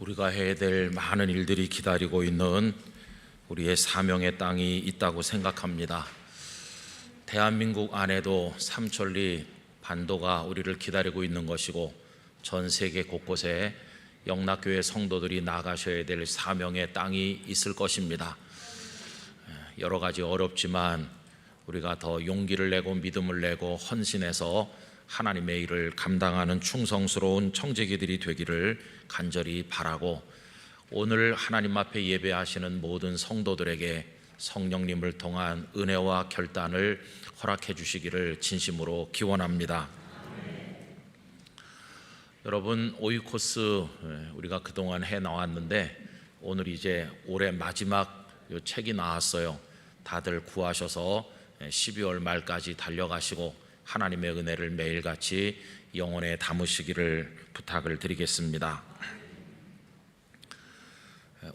우리가 해야 될 많은 일들이 기다리고 있는 우리의 사명의 땅이 있다고 생각합니다. 대한민국 안에도 삼천리 반도가 우리를 기다리고 있는 것이고, 전 세계 곳곳에 영락교회 성도들이 나가셔야 될 사명의 땅이 있을 것입니다. 여러 가지 어렵지만 우리가 더 용기를 내고 믿음을 내고 헌신해서 하나님의 일을 감당하는 충성스러운 청지기들이 되기를 간절히 바라고, 오늘 하나님 앞에 예배하시는 모든 성도들에게 성령님을 통한 은혜와 결단을 허락해 주시기를 진심으로 기원합니다. 여러분, 오이코스 우리가 그동안 해 나왔는데 오늘 이제 올해 마지막 요 책이 나왔어요. 다들 구하셔서 12월 말까지 달려가시고 하나님의 은혜를 매일같이 영혼에 담으시기를 부탁을 드리겠습니다.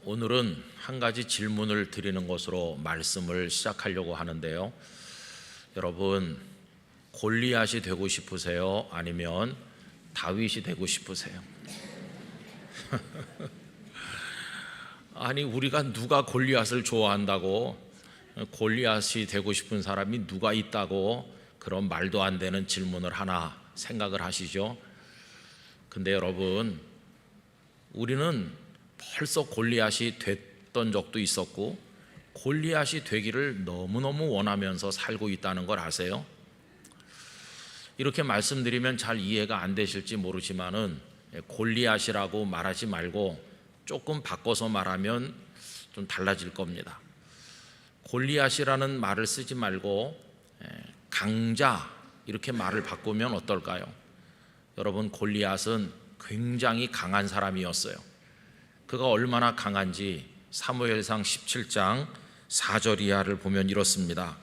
오늘은 한 가지 질문을 드리는 것으로 말씀을 시작하려고 하는데요. 여러분, 골리앗이 되고 싶으세요? 아니면 다윗이 되고 싶으세요? 아니, 우리가 누가 골리앗을 좋아한다고, 골리앗이 되고 싶은 사람이 누가 있다고 그런 말도 안 되는 질문을 하나 생각을 하시죠? 근데 여러분, 우리는 벌써 골리앗이 됐던 적도 있었고 골리앗이 되기를 너무너무 원하면서 살고 있다는 걸 아세요? 이렇게 말씀드리면 잘 이해가 안 되실지 모르지만은 골리앗이라고 말하지 말고 조금 바꿔서 말하면 좀 달라질 겁니다. 골리앗이라는 말을 쓰지 말고 강자, 이렇게 말을 바꾸면 어떨까요? 여러분, 골리앗은 굉장히 강한 사람이었어요. 그가 얼마나 강한지 사무엘상 17장 4절 이하를 보면 이렇습니다.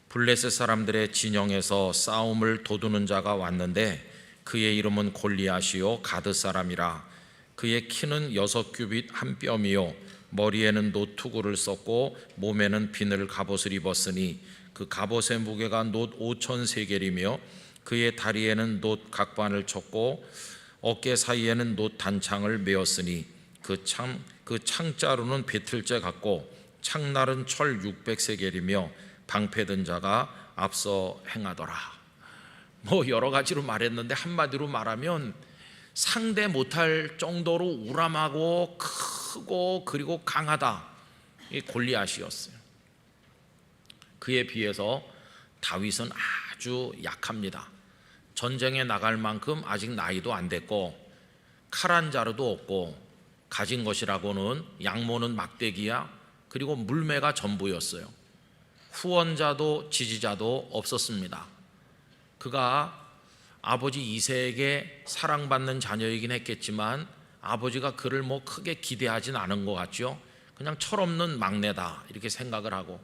블레셋 사람들의 진영에서 싸움을 도두는 자가 왔는데 그의 이름은 골리앗이요 가드 사람이라. 그의 키는 6규빗 한 뼘이요 머리에는 노투구를 썼고 몸에는 비늘 갑옷을 입었으니 그 갑옷의 무게가 놋 5천 세겔이며 그의 다리에는 놋 각반을 쳤고 어깨 사이에는 놋 단창을 메었으니 그 창자루는 배틀째 같고 창날은 철 600세겔이며 방패든 자가 앞서 행하더라. 뭐 여러 가지로 말했는데 한마디로 말하면 상대 못할 정도로 우람하고 크고 그리고 강하다, 이 골리앗이었어요. 그에 비해서 다윗은 아주 약합니다. 전쟁에 나갈 만큼 아직 나이도 안 됐고 칼 한 자루도 없고 가진 것이라고는 양모는 막대기야, 그리고 물매가 전부였어요. 후원자도 지지자도 없었습니다. 그가 아버지 이새에게 사랑받는 자녀이긴 했겠지만 아버지가 그를 뭐 크게 기대하진 않은 것 같죠. 그냥 철없는 막내다 이렇게 생각을 하고,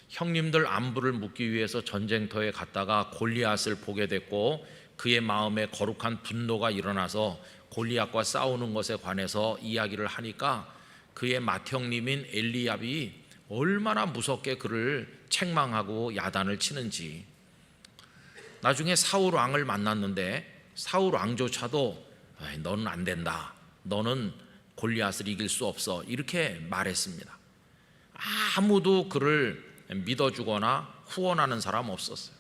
형님들 안부를 묻기 위해서 전쟁터에 갔다가 골리앗을 보게 됐고 그의 마음에 거룩한 분노가 일어나서 골리앗과 싸우는 것에 관해서 이야기를 하니까 그의 맏형님인 엘리압이 얼마나 무섭게 그를 책망하고 야단을 치는지. 나중에 사울 왕을 만났는데 사울 왕조차도 너는 안 된다, 너는 골리앗을 이길 수 없어, 이렇게 말했습니다. 아무도 그를 믿어주거나 후원하는 사람 없었어요.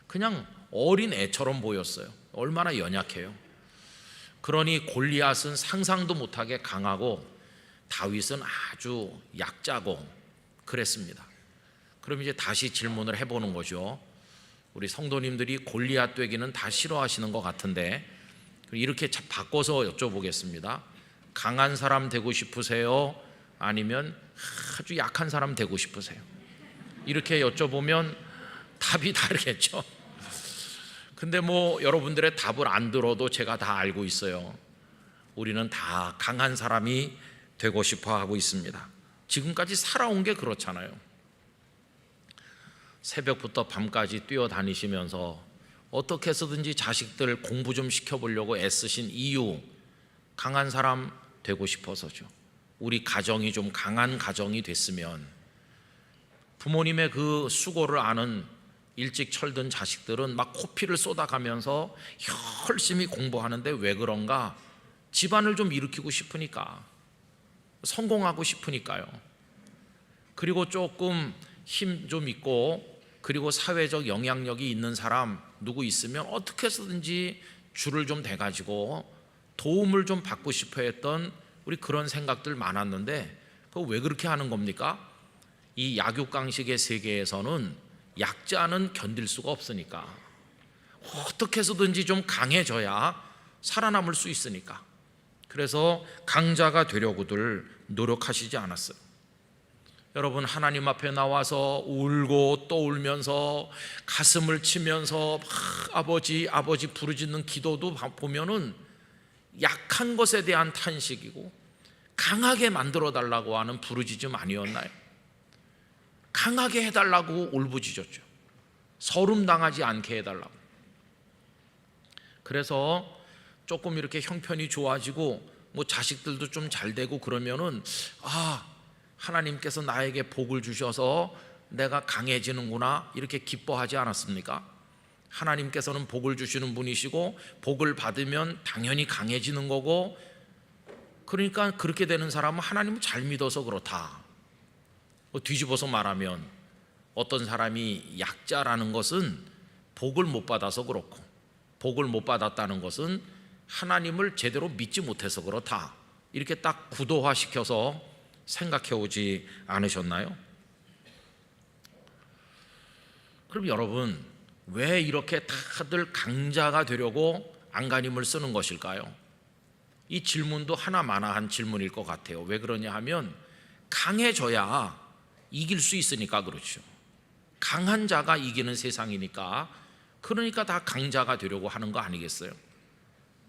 그냥 어린 애처럼 보였어요. 얼마나 연약해요. 그러니 골리앗은 상상도 못하게 강하고 다윗은 아주 약자고 그랬습니다. 그럼 이제 다시 질문을 해보는 거죠. 우리 성도님들이 골리앗 되기는 다 싫어하시는 것 같은데 이렇게 바꿔서 여쭤보겠습니다. 강한 사람 되고 싶으세요? 아니면 아주 약한 사람 되고 싶으세요? 이렇게 여쭤보면 답이 다르겠죠. 근데 뭐 여러분들의 답을 안 들어도 제가 다 알고 있어요. 우리는 다 강한 사람이 되고 싶어 하고 있습니다. 지금까지 살아온 게 그렇잖아요. 새벽부터 밤까지 뛰어다니시면서 어떻게 해서든지 자식들 공부 좀 시켜보려고 애쓰신 이유, 강한 사람 되고 싶어서죠. 우리 가정이 좀 강한 가정이 됐으면, 부모님의 그 수고를 아는 일찍 철든 자식들은 막 코피를 쏟아가면서 열심히 공부하는데 왜 그런가? 집안을 좀 일으키고 싶으니까, 성공하고 싶으니까요. 그리고 조금 힘 좀 있고, 그리고 사회적 영향력이 있는 사람 누구 있으면 어떻게 해서든지 줄을 좀 대가지고 도움을 좀 받고 싶어 했던 우리 그런 생각들 많았는데, 그거 왜 그렇게 하는 겁니까? 이 약육강식의 세계에서는 약자는 견딜 수가 없으니까, 어떻게 해서든지 좀 강해져야 살아남을 수 있으니까. 그래서 강자가 되려고들 노력하시지 않았어요. 여러분, 하나님 앞에 나와서 울고 또 울면서 가슴을 치면서 아버지 아버지 부르짖는 기도도 보면은 약한 것에 대한 탄식이고, 강하게 만들어 달라고 하는 부르짖음 아니었나요? 강하게 해달라고 울부짖었죠. 서름당하지 않게 해달라고. 그래서 조금 이렇게 형편이 좋아지고 뭐 자식들도 좀 잘 되고 그러면은, 하나님께서 나에게 복을 주셔서 내가 강해지는구나, 이렇게 기뻐하지 않았습니까? 하나님께서는 복을 주시는 분이시고, 복을 받으면 당연히 강해지는 거고, 그러니까 그렇게 되는 사람은 하나님을 잘 믿어서 그렇다. 뒤집어서 말하면 어떤 사람이 약자라는 것은 복을 못 받아서 그렇고, 복을 못 받았다는 것은 하나님을 제대로 믿지 못해서 그렇다. 이렇게 딱 구도화시켜서 생각해 오지 않으셨나요? 그럼 여러분, 왜 이렇게 다들 강자가 되려고 안간힘을 쓰는 것일까요? 이 질문도 하나마나한 질문일 것 같아요. 왜 그러냐 하면, 강해져야 이길 수 있으니까 그렇죠. 강한 자가 이기는 세상이니까, 그러니까 다 강자가 되려고 하는 거 아니겠어요?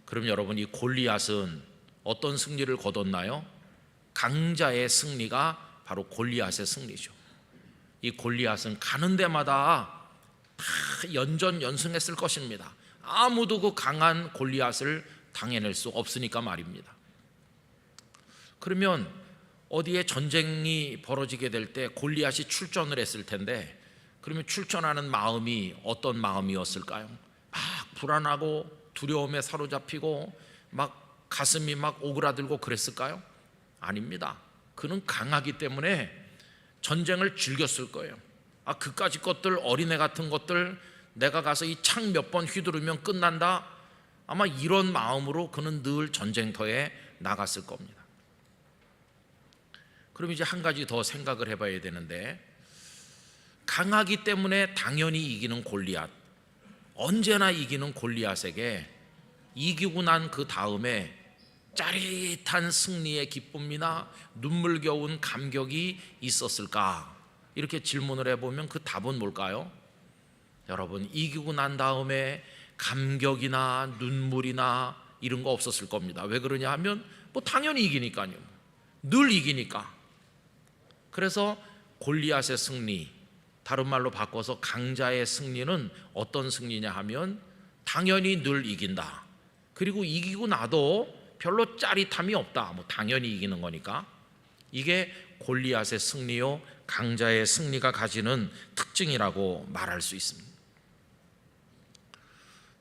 그럼 여러분, 이 골리앗은 어떤 승리를 거뒀나요? 강자의 승리가 바로 골리앗의 승리죠. 이 골리앗은 가는 데마다 다 연전연승했을 것입니다. 아무도 그 강한 골리앗을 당해낼 수 없으니까 말입니다. 그러면 어디에 전쟁이 벌어지게 될 때 골리앗이 출전을 했을 텐데, 그러면 출전하는 마음이 어떤 마음이었을까요? 막 불안하고 두려움에 사로잡히고 막 가슴이 막 오그라들고 그랬을까요? 아닙니다. 그는 강하기 때문에 전쟁을 즐겼을 거예요. 그까짓 것들, 어린애 같은 것들 내가 가서 이 창 몇 번 휘두르면 끝난다, 아마 이런 마음으로 그는 늘 전쟁터에 나갔을 겁니다. 그럼 이제 한 가지 더 생각을 해봐야 되는데, 강하기 때문에 당연히 이기는 골리앗, 언제나 이기는 골리앗에게 이기고 난 그 다음에 짜릿한 승리의 기쁨이나 눈물겨운 감격이 있었을까? 이렇게 질문을 해보면 그 답은 뭘까요? 여러분, 이기고 난 다음에 감격이나 눈물이나 이런 거 없었을 겁니다. 왜 그러냐 하면 당연히 이기니까요. 늘 이기니까. 그래서 골리앗의 승리, 다른 말로 바꿔서 강자의 승리는 어떤 승리냐 하면 당연히 늘 이긴다. 그리고 이기고 나도 별로 짜릿함이 없다. 당연히 이기는 거니까. 이게 골리앗의 승리요, 강자의 승리가 가지는 특징이라고 말할 수 있습니다.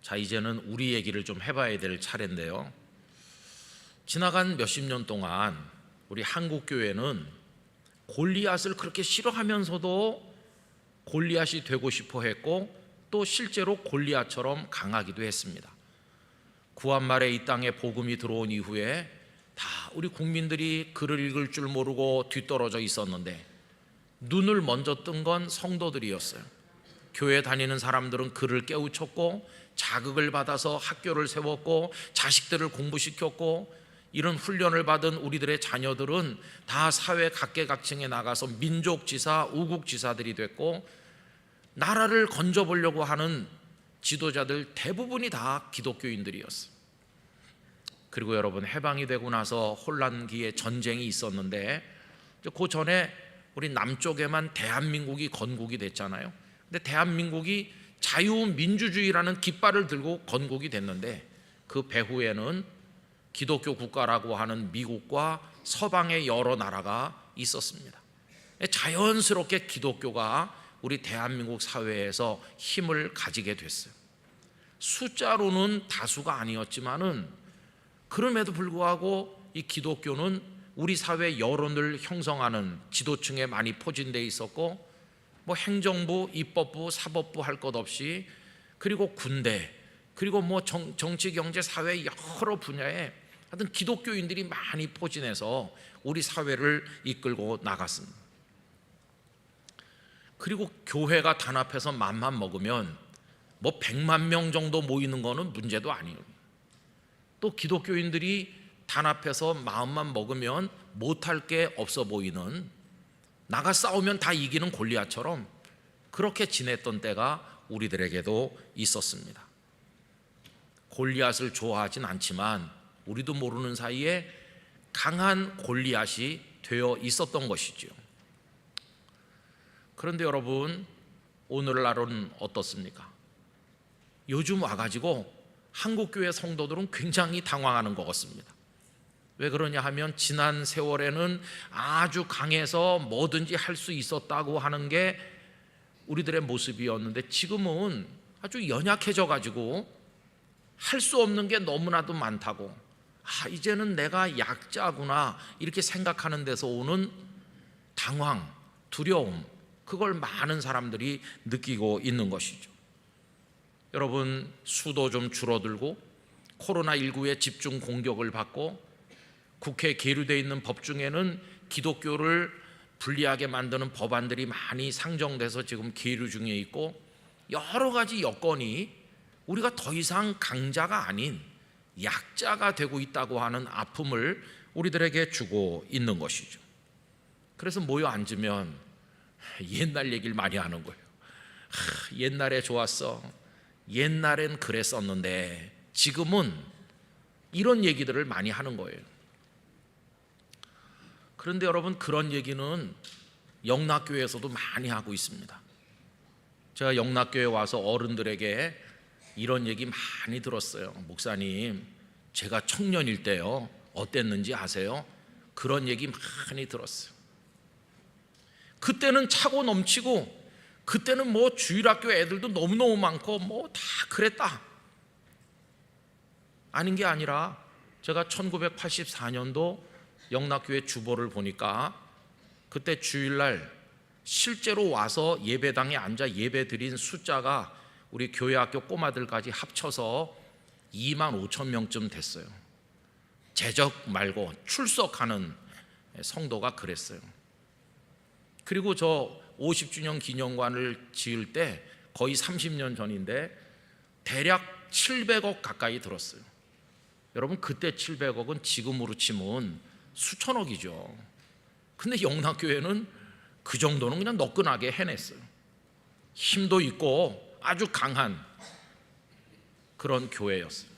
자, 이제는 우리 얘기를 좀 해봐야 될 차례인데요. 지나간 몇십 년 동안 우리 한국교회는 골리앗을 그렇게 싫어하면서도 골리앗이 되고 싶어 했고, 또 실제로 골리앗처럼 강하기도 했습니다. 구한말에 이 땅에 복음이 들어온 이후에 다 우리 국민들이 글을 읽을 줄 모르고 뒤떨어져 있었는데, 눈을 먼저 뜬 건 성도들이었어요. 교회 다니는 사람들은 글을 깨우쳤고, 자극을 받아서 학교를 세웠고, 자식들을 공부시켰고, 이런 훈련을 받은 우리들의 자녀들은 다 사회 각계각층에 나가서 민족지사, 우국지사들이 됐고, 나라를 건져보려고 하는 지도자들 대부분이 다 기독교인들이었어요. 그리고 여러분, 해방이 되고 나서 혼란기에 전쟁이 있었는데, 그 전에 우리 남쪽에만 대한민국이 건국이 됐잖아요. 근데 대한민국이 자유민주주의라는 깃발을 들고 건국이 됐는데, 그 배후에는 기독교 국가라고 하는 미국과 서방의 여러 나라가 있었습니다. 자연스럽게 기독교가 우리 대한민국 사회에서 힘을 가지게 됐어요. 숫자로는 다수가 아니었지만은 그럼에도 불구하고 이 기독교는 우리 사회 여론을 형성하는 지도층에 많이 포진되어 있었고, 뭐 행정부, 입법부, 사법부 할 것 없이, 그리고 군대, 그리고 뭐 정치, 경제, 사회 여러 분야에 하여튼 기독교인들이 많이 포진해서 우리 사회를 이끌고 나갔습니다. 그리고 교회가 단합해서 맘만 먹으면 뭐 100만 명 정도 모이는 거는 문제도 아니에요. 또 기독교인들이 단합해서 마음만 먹으면 못할 게 없어 보이는, 나가 싸우면 다 이기는 골리앗처럼 그렇게 지냈던 때가 우리들에게도 있었습니다. 골리앗을 좋아하진 않지만 우리도 모르는 사이에 강한 골리앗이 되어 있었던 것이죠. 그런데 여러분, 오늘날은 어떻습니까? 요즘 와가지고 한국교회 성도들은 굉장히 당황하는 것 같습니다. 왜 그러냐 하면, 지난 세월에는 아주 강해서 뭐든지 할 수 있었다고 하는 게 우리들의 모습이었는데, 지금은 아주 연약해져 가지고 할 수 없는 게 너무나도 많다고, 이제는 내가 약자구나 이렇게 생각하는 데서 오는 당황, 두려움, 그걸 많은 사람들이 느끼고 있는 것이죠. 여러분, 수도 좀 줄어들고 코로나19의 집중 공격을 받고 국회에 계류되어 있는 법 중에는 기독교를 불리하게 만드는 법안들이 많이 상정돼서 지금 계류 중에 있고, 여러 가지 여건이 우리가 더 이상 강자가 아닌 약자가 되고 있다고 하는 아픔을 우리들에게 주고 있는 것이죠. 그래서 모여 앉으면 옛날 얘기를 많이 하는 거예요. 옛날에 좋았어, 옛날엔 그랬었는데, 지금은 이런 얘기들을 많이 하는 거예요. 그런데 여러분, 그런 얘기는 영락교회에서도 많이 하고 있습니다. 제가 영락교회 와서 어른들에게 이런 얘기 많이 들었어요. 목사님, 제가 청년일 때요 어땠는지 아세요? 그런 얘기 많이 들었어요. 그때는 차고 넘치고, 그때는 뭐 주일학교 애들도 너무너무 많고 뭐 다 그랬다. 아닌 게 아니라, 제가 1984년도 영락교회 주보를 보니까 그때 주일날 실제로 와서 예배당에 앉아 예배 드린 숫자가 우리 교회학교 꼬마들까지 합쳐서 25,000명쯤 됐어요. 재적 말고 출석하는 성도가 그랬어요. 그리고 저 50주년 기념관을 지을 때 거의 30년 전인데 대략 700억 가까이 들었어요. 여러분, 그때 700억은 지금으로 치면 수천억이죠. 근데 영락교회는 그 정도는 그냥 너끈하게 해냈어요. 힘도 있고 아주 강한 그런 교회였어요.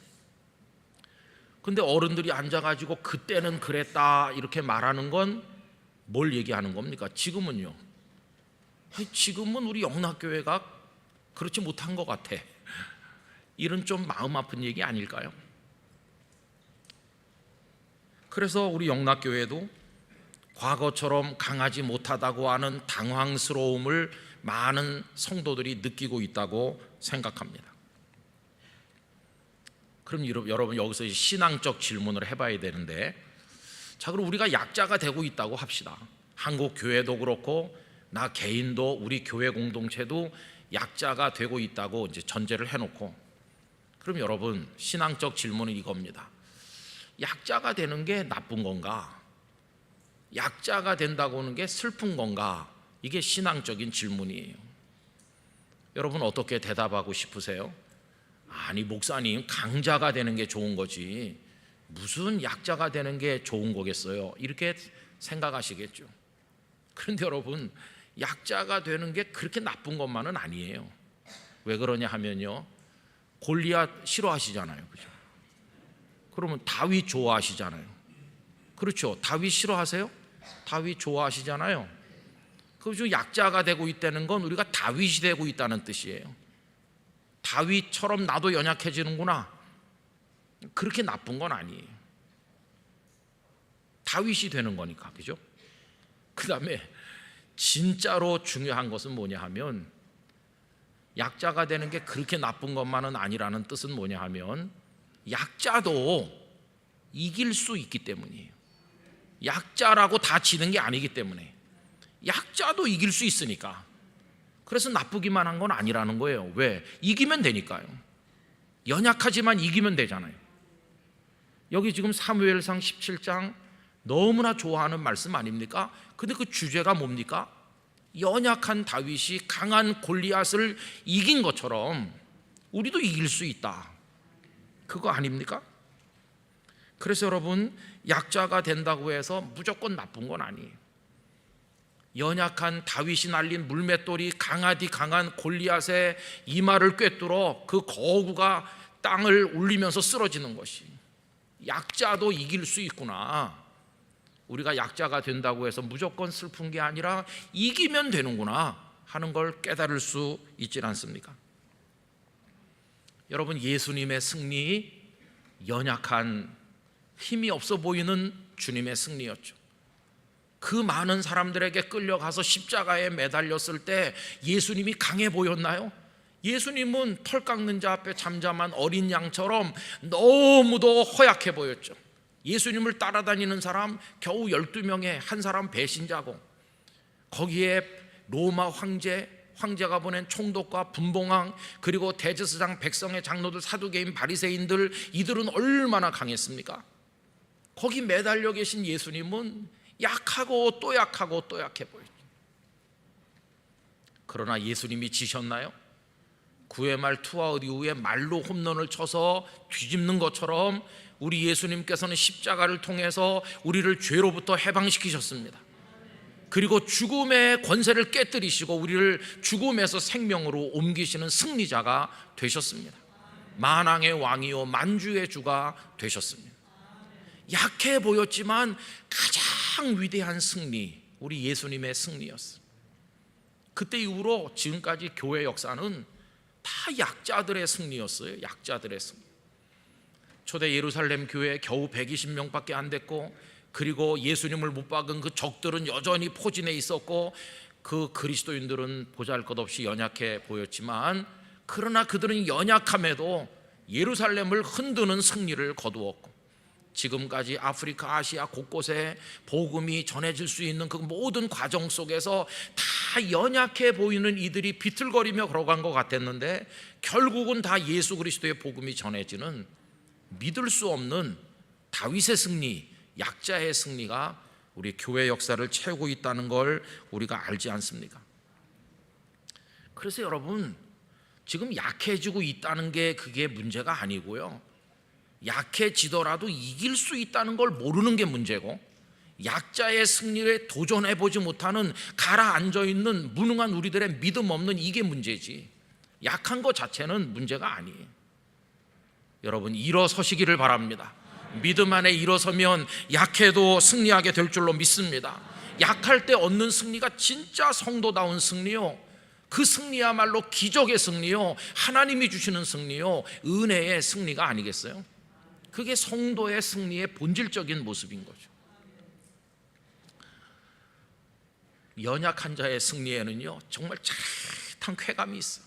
근데 어른들이 앉아가지고 그때는 그랬다 이렇게 말하는 건 뭘 얘기하는 겁니까? 지금은요, 지금은 우리 영락교회가 그렇지 못한 것 같아, 이런 좀 마음 아픈 얘기 아닐까요? 그래서 우리 영락교회도 과거처럼 강하지 못하다고 하는 당황스러움을 많은 성도들이 느끼고 있다고 생각합니다. 그럼 여러분, 여기서 신앙적 질문을 해봐야 되는데, 자, 그럼 우리가 약자가 되고 있다고 합시다. 한국 교회도 그렇고 나 개인도, 우리 교회 공동체도 약자가 되고 있다고 이제 전제를 해놓고, 그럼 여러분, 신앙적 질문은 이겁니다. 약자가 되는 게 나쁜 건가? 약자가 된다고 하는 게 슬픈 건가? 이게 신앙적인 질문이에요. 여러분, 어떻게 대답하고 싶으세요? 아니, 목사님, 강자가 되는 게 좋은 거지 무슨 약자가 되는 게 좋은 거겠어요? 이렇게 생각하시겠죠. 그런데 여러분, 약자가 되는 게 그렇게 나쁜 것만은 아니에요. 왜 그러냐 하면요, 골리앗 싫어하시잖아요, 그죠? 그러면 다윗 좋아하시잖아요. 그렇죠? 다윗 싫어하세요? 다윗 좋아하시잖아요. 그죠? 약자가 되고 있다는 건 우리가 다윗이 되고 있다는 뜻이에요. 다윗처럼 나도 연약해지는구나, 그렇게 나쁜 건 아니에요. 다윗이 되는 거니까, 그죠? 그 다음에 진짜로 중요한 것은 뭐냐 하면, 약자가 되는 게 그렇게 나쁜 것만은 아니라는 뜻은 뭐냐 하면, 약자도 이길 수 있기 때문이에요. 약자라고 다 지는 게 아니기 때문에. 약자도 이길 수 있으니까. 그래서 나쁘기만 한 건 아니라는 거예요. 왜? 이기면 되니까요. 연약하지만 이기면 되잖아요. 여기 지금 사무엘상 17장 너무나 좋아하는 말씀 아닙니까? 근데 그 주제가 뭡니까? 연약한 다윗이 강한 골리앗을 이긴 것처럼 우리도 이길 수 있다. 그거 아닙니까? 그래서 여러분, 약자가 된다고 해서 무조건 나쁜 건 아니에요. 연약한 다윗이 날린 물맷돌이 강하디 강한 골리앗의 이마를 꿰뚫어 그 거구가 땅을 울리면서 쓰러지는 것이, 약자도 이길 수 있구나. 우리가 약자가 된다고 해서 무조건 슬픈 게 아니라 이기면 되는구나 하는 걸 깨달을 수 있지 않습니까? 여러분, 예수님의 승리, 연약한 힘이 없어 보이는 주님의 승리였죠. 그 많은 사람들에게 끌려가서 십자가에 매달렸을 때 예수님이 강해 보였나요? 예수님은 털 깎는 자 앞에 잠잠한 어린 양처럼 너무도 허약해 보였죠. 예수님을 따라다니는 사람 겨우 12명에 한 사람 배신자고, 거기에 로마 황제가 보낸 총독과 분봉왕, 그리고 대제사장, 백성의 장로들, 사두개인, 바리새인들, 이들은 얼마나 강했습니까? 거기 매달려 계신 예수님은 약하고 또 약하고 또 약해 보였죠. 그러나 예수님이 지셨나요? 9회 말 투아웃 이후에 말로 홈런을 쳐서 뒤집는 것처럼 우리 예수님께서는 십자가를 통해서 우리를 죄로부터 해방시키셨습니다. 그리고 죽음의 권세를 깨뜨리시고 우리를 죽음에서 생명으로 옮기시는 승리자가 되셨습니다. 만왕의 왕이요 만주의 주가 되셨습니다. 약해 보였지만 가장 위대한 승리, 우리 예수님의 승리였어요. 그때 이후로 지금까지 교회 역사는 다 약자들의 승리였어요. 약자들의 승리. 초대 예루살렘 교회 겨우 120명밖에 안 됐고, 그리고 예수님을 못 박은 그 적들은 여전히 포진해 있었고, 그 그리스도인들은 보잘것없이 연약해 보였지만, 그러나 그들은 연약함에도 예루살렘을 흔드는 승리를 거두었고, 지금까지 아프리카, 아시아 곳곳에 복음이 전해질 수 있는 그 모든 과정 속에서 다 연약해 보이는 이들이 비틀거리며 걸어간 것 같았는데, 결국은 다 예수 그리스도의 복음이 전해지는 믿을 수 없는 다윗의 승리, 약자의 승리가 우리 교회 역사를 채우고 있다는 걸 우리가 알지 않습니까? 그래서 여러분, 지금 약해지고 있다는 게 그게 문제가 아니고요, 약해지더라도 이길 수 있다는 걸 모르는 게 문제고, 약자의 승리에 도전해보지 못하는 가라앉아 있는 무능한 우리들의 믿음 없는 이게 문제지, 약한 것 자체는 문제가 아니에요. 여러분, 일어서시기를 바랍니다. 믿음 안에 일어서면 약해도 승리하게 될 줄로 믿습니다. 약할 때 얻는 승리가 진짜 성도다운 승리요, 그 승리야말로 기적의 승리요, 하나님이 주시는 승리요, 은혜의 승리가 아니겠어요? 그게 성도의 승리의 본질적인 모습인 거죠. 연약한 자의 승리에는요 정말 짜릿한 쾌감이 있어요.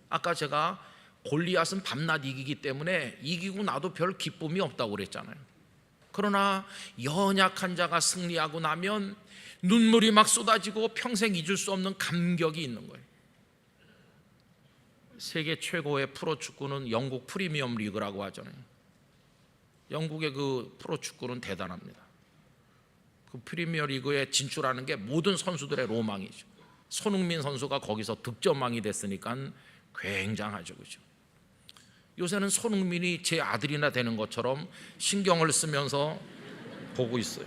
아까 제가 골리앗은 밤낮 이기기 때문에 이기고 나도 별 기쁨이 없다고 그랬잖아요. 그러나 연약한 자가 승리하고 나면 눈물이 막 쏟아지고 평생 잊을 수 없는 감격이 있는 거예요. 세계 최고의 프로축구는 영국 프리미엄 리그라고 하잖아요. 영국의 그 프로축구는 대단합니다. 그 프리미어 리그에 진출하는 게 모든 선수들의 로망이죠. 손흥민 선수가 거기서 득점왕이 됐으니까 굉장하죠, 그렇죠? 요새는 손흥민이 제 아들이나 되는 것처럼 신경을 쓰면서 보고 있어요.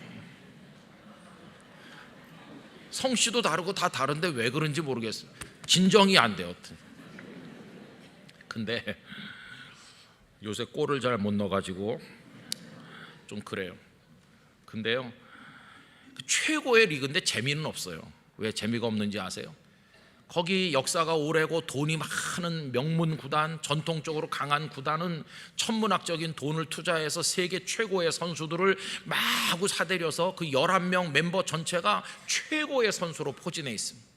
성씨도 다르고 다 다른데 왜 그런지 모르겠어요. 진정이 안 돼요. 근데 요새 골을 잘 못 넣어가지고 좀 그래요. 근데요, 그 최고의 리그인데 재미는 없어요. 왜 재미가 없는지 아세요? 거기 역사가 오래고 돈이 많은 명문 구단, 전통적으로 강한 구단은 천문학적인 돈을 투자해서 세계 최고의 선수들을 마구 사들여서 그 11명 멤버 전체가 최고의 선수로 포진해 있습니다.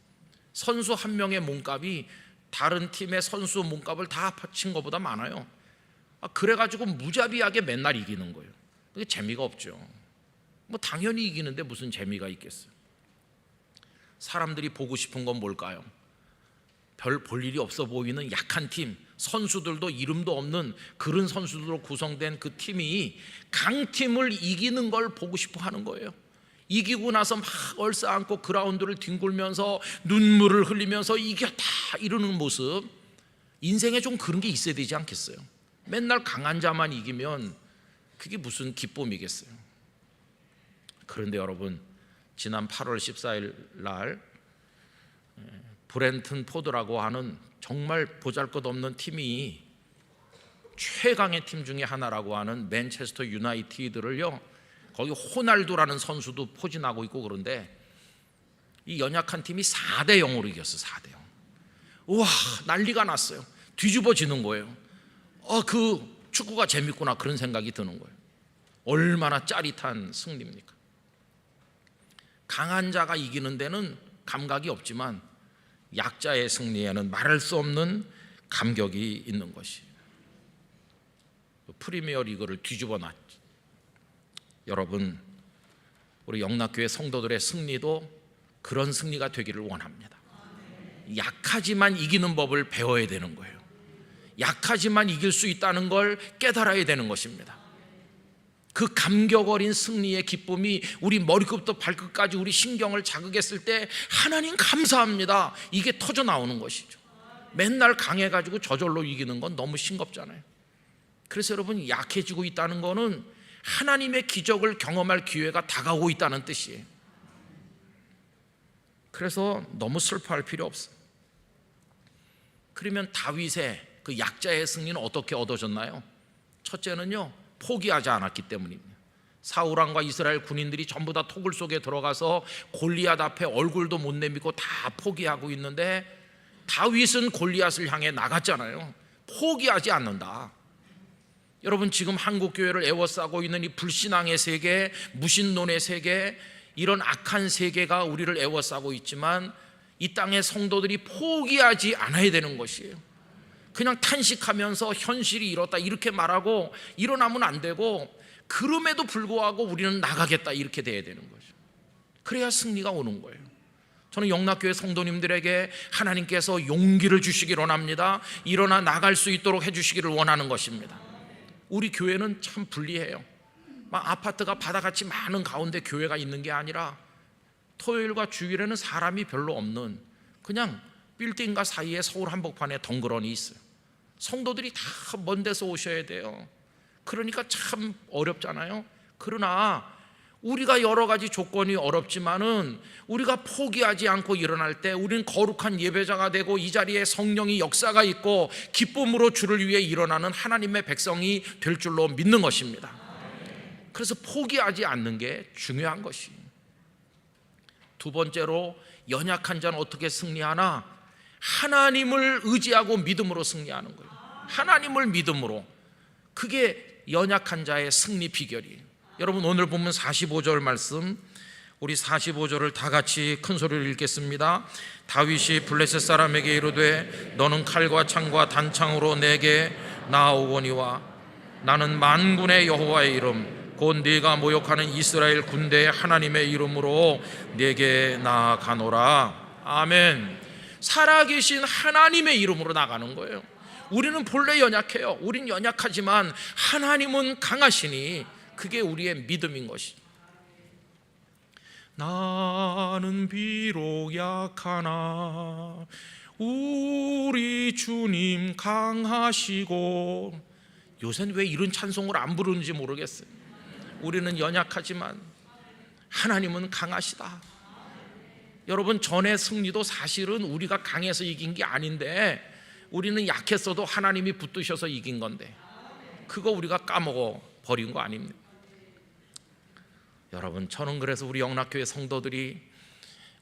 선수 한 명의 몸값이 다른 팀의 선수 몸값을 다 합친 것보다 많아요. 그래가지고 무자비하게 맨날 이기는 거예요. 그게 재미가 없죠. 뭐 당연히 이기는데 무슨 재미가 있겠어요. 사람들이 보고 싶은 건 뭘까요? 별 볼 일이 없어 보이는 약한 팀, 선수들도 이름도 없는 그런 선수들로 구성된 그 팀이 강팀을 이기는 걸 보고 싶어 하는 거예요. 이기고 나서 막 얼싸안고 그라운드를 뒹굴면서 눈물을 흘리면서 이겼다 이러는 모습, 인생에 좀 그런 게 있어야 되지 않겠어요? 맨날 강한 자만 이기면 그게 무슨 기쁨이겠어요? 그런데 여러분, 지난 8월 14일 날 브렌튼 포드라고 하는 정말 보잘것없는 팀이 최강의 팀 중에 하나라고 하는 맨체스터 유나이티드를요, 거기 호날두라는 선수도 포진하고 있고 그런데 이 연약한 팀이 4대 0으로 이겼어. 4대 0. 우와, 난리가 났어요. 뒤집어지는 거예요. 그 축구가 재밌구나 그런 생각이 드는 거예요. 얼마나 짜릿한 승리입니까? 강한 자가 이기는 데는 감각이 없지만 약자의 승리에는 말할 수 없는 감격이 있는 것이 프리미어 리그를 뒤집어 놨죠. 여러분, 우리 영락교회 성도들의 승리도 그런 승리가 되기를 원합니다. 약하지만 이기는 법을 배워야 되는 거예요. 약하지만 이길 수 있다는 걸 깨달아야 되는 것입니다. 그 감격 어린 승리의 기쁨이 우리 머리끝부터 발끝까지 우리 신경을 자극했을 때 하나님 감사합니다, 이게 터져 나오는 것이죠. 맨날 강해가지고 저절로 이기는 건 너무 싱겁잖아요. 그래서 여러분, 약해지고 있다는 거는 하나님의 기적을 경험할 기회가 다가오고 있다는 뜻이에요. 그래서 너무 슬퍼할 필요 없어요. 그러면 다윗의 그 약자의 승리는 어떻게 얻어졌나요? 첫째는요, 포기하지 않았기 때문입니다. 사울왕과 이스라엘 군인들이 전부 다 토굴 속에 들어가서 골리앗 앞에 얼굴도 못 내밀고 다 포기하고 있는데 다윗은 골리앗을 향해 나갔잖아요. 포기하지 않는다. 여러분, 지금 한국교회를 애워싸고 있는 이 불신앙의 세계, 무신론의 세계, 이런 악한 세계가 우리를 애워싸고 있지만 이 땅의 성도들이 포기하지 않아야 되는 것이에요. 그냥 탄식하면서 현실이 이렇다 이렇게 말하고 일어나면 안 되고, 그럼에도 불구하고 우리는 나가겠다 이렇게 돼야 되는 거죠. 그래야 승리가 오는 거예요. 저는 영락교회 성도님들에게 하나님께서 용기를 주시기를 원합니다. 일어나 나갈 수 있도록 해주시기를 원하는 것입니다. 우리 교회는 참 불리해요. 막 아파트가 바다같이 많은 가운데 교회가 있는 게 아니라 토요일과 주일에는 사람이 별로 없는 그냥 빌딩과 사이에 서울 한복판에 덩그러니 있어요. 성도들이 다 먼 데서 오셔야 돼요. 그러니까 참 어렵잖아요. 그러나 우리가 여러 가지 조건이 어렵지만은 우리가 포기하지 않고 일어날 때 우리는 거룩한 예배자가 되고 이 자리에 성령이 역사가 있고 기쁨으로 주를 위해 일어나는 하나님의 백성이 될 줄로 믿는 것입니다. 그래서 포기하지 않는 게 중요한 것이. 두 번째로, 연약한 자는 어떻게 승리하나? 하나님을 의지하고 믿음으로 승리하는 거예요. 하나님을 믿음으로. 그게 연약한 자의 승리 비결이에요. 여러분, 오늘 보면 45절 말씀, 우리 45절을 다 같이 큰 소리로 읽겠습니다. 다윗이 블레셋 사람에게 이르되 너는 칼과 창과 단창으로 내게 나아오거니와 나는 만군의 여호와의 이름 곧 네가 모욕하는 이스라엘 군대의 하나님의 이름으로 네게 나아가노라. 아멘. 살아계신 하나님의 이름으로 나가는 거예요. 우리는 본래 연약해요. 우린 연약하지만 하나님은 강하시니 그게 우리의 믿음인 것이죠. 나는 비록 약하나 우리 주님 강하시고. 요새는 왜 이런 찬송을 안 부르는지 모르겠어요. 우리는 연약하지만 하나님은 강하시다. 여러분, 전의 승리도 사실은 우리가 강해서 이긴 게 아닌데 우리는 약했어도 하나님이 붙드셔서 이긴 건데 그거 우리가 까먹어 버린 거 아닙니까? 여러분, 저는 그래서 우리 영락교회 성도들이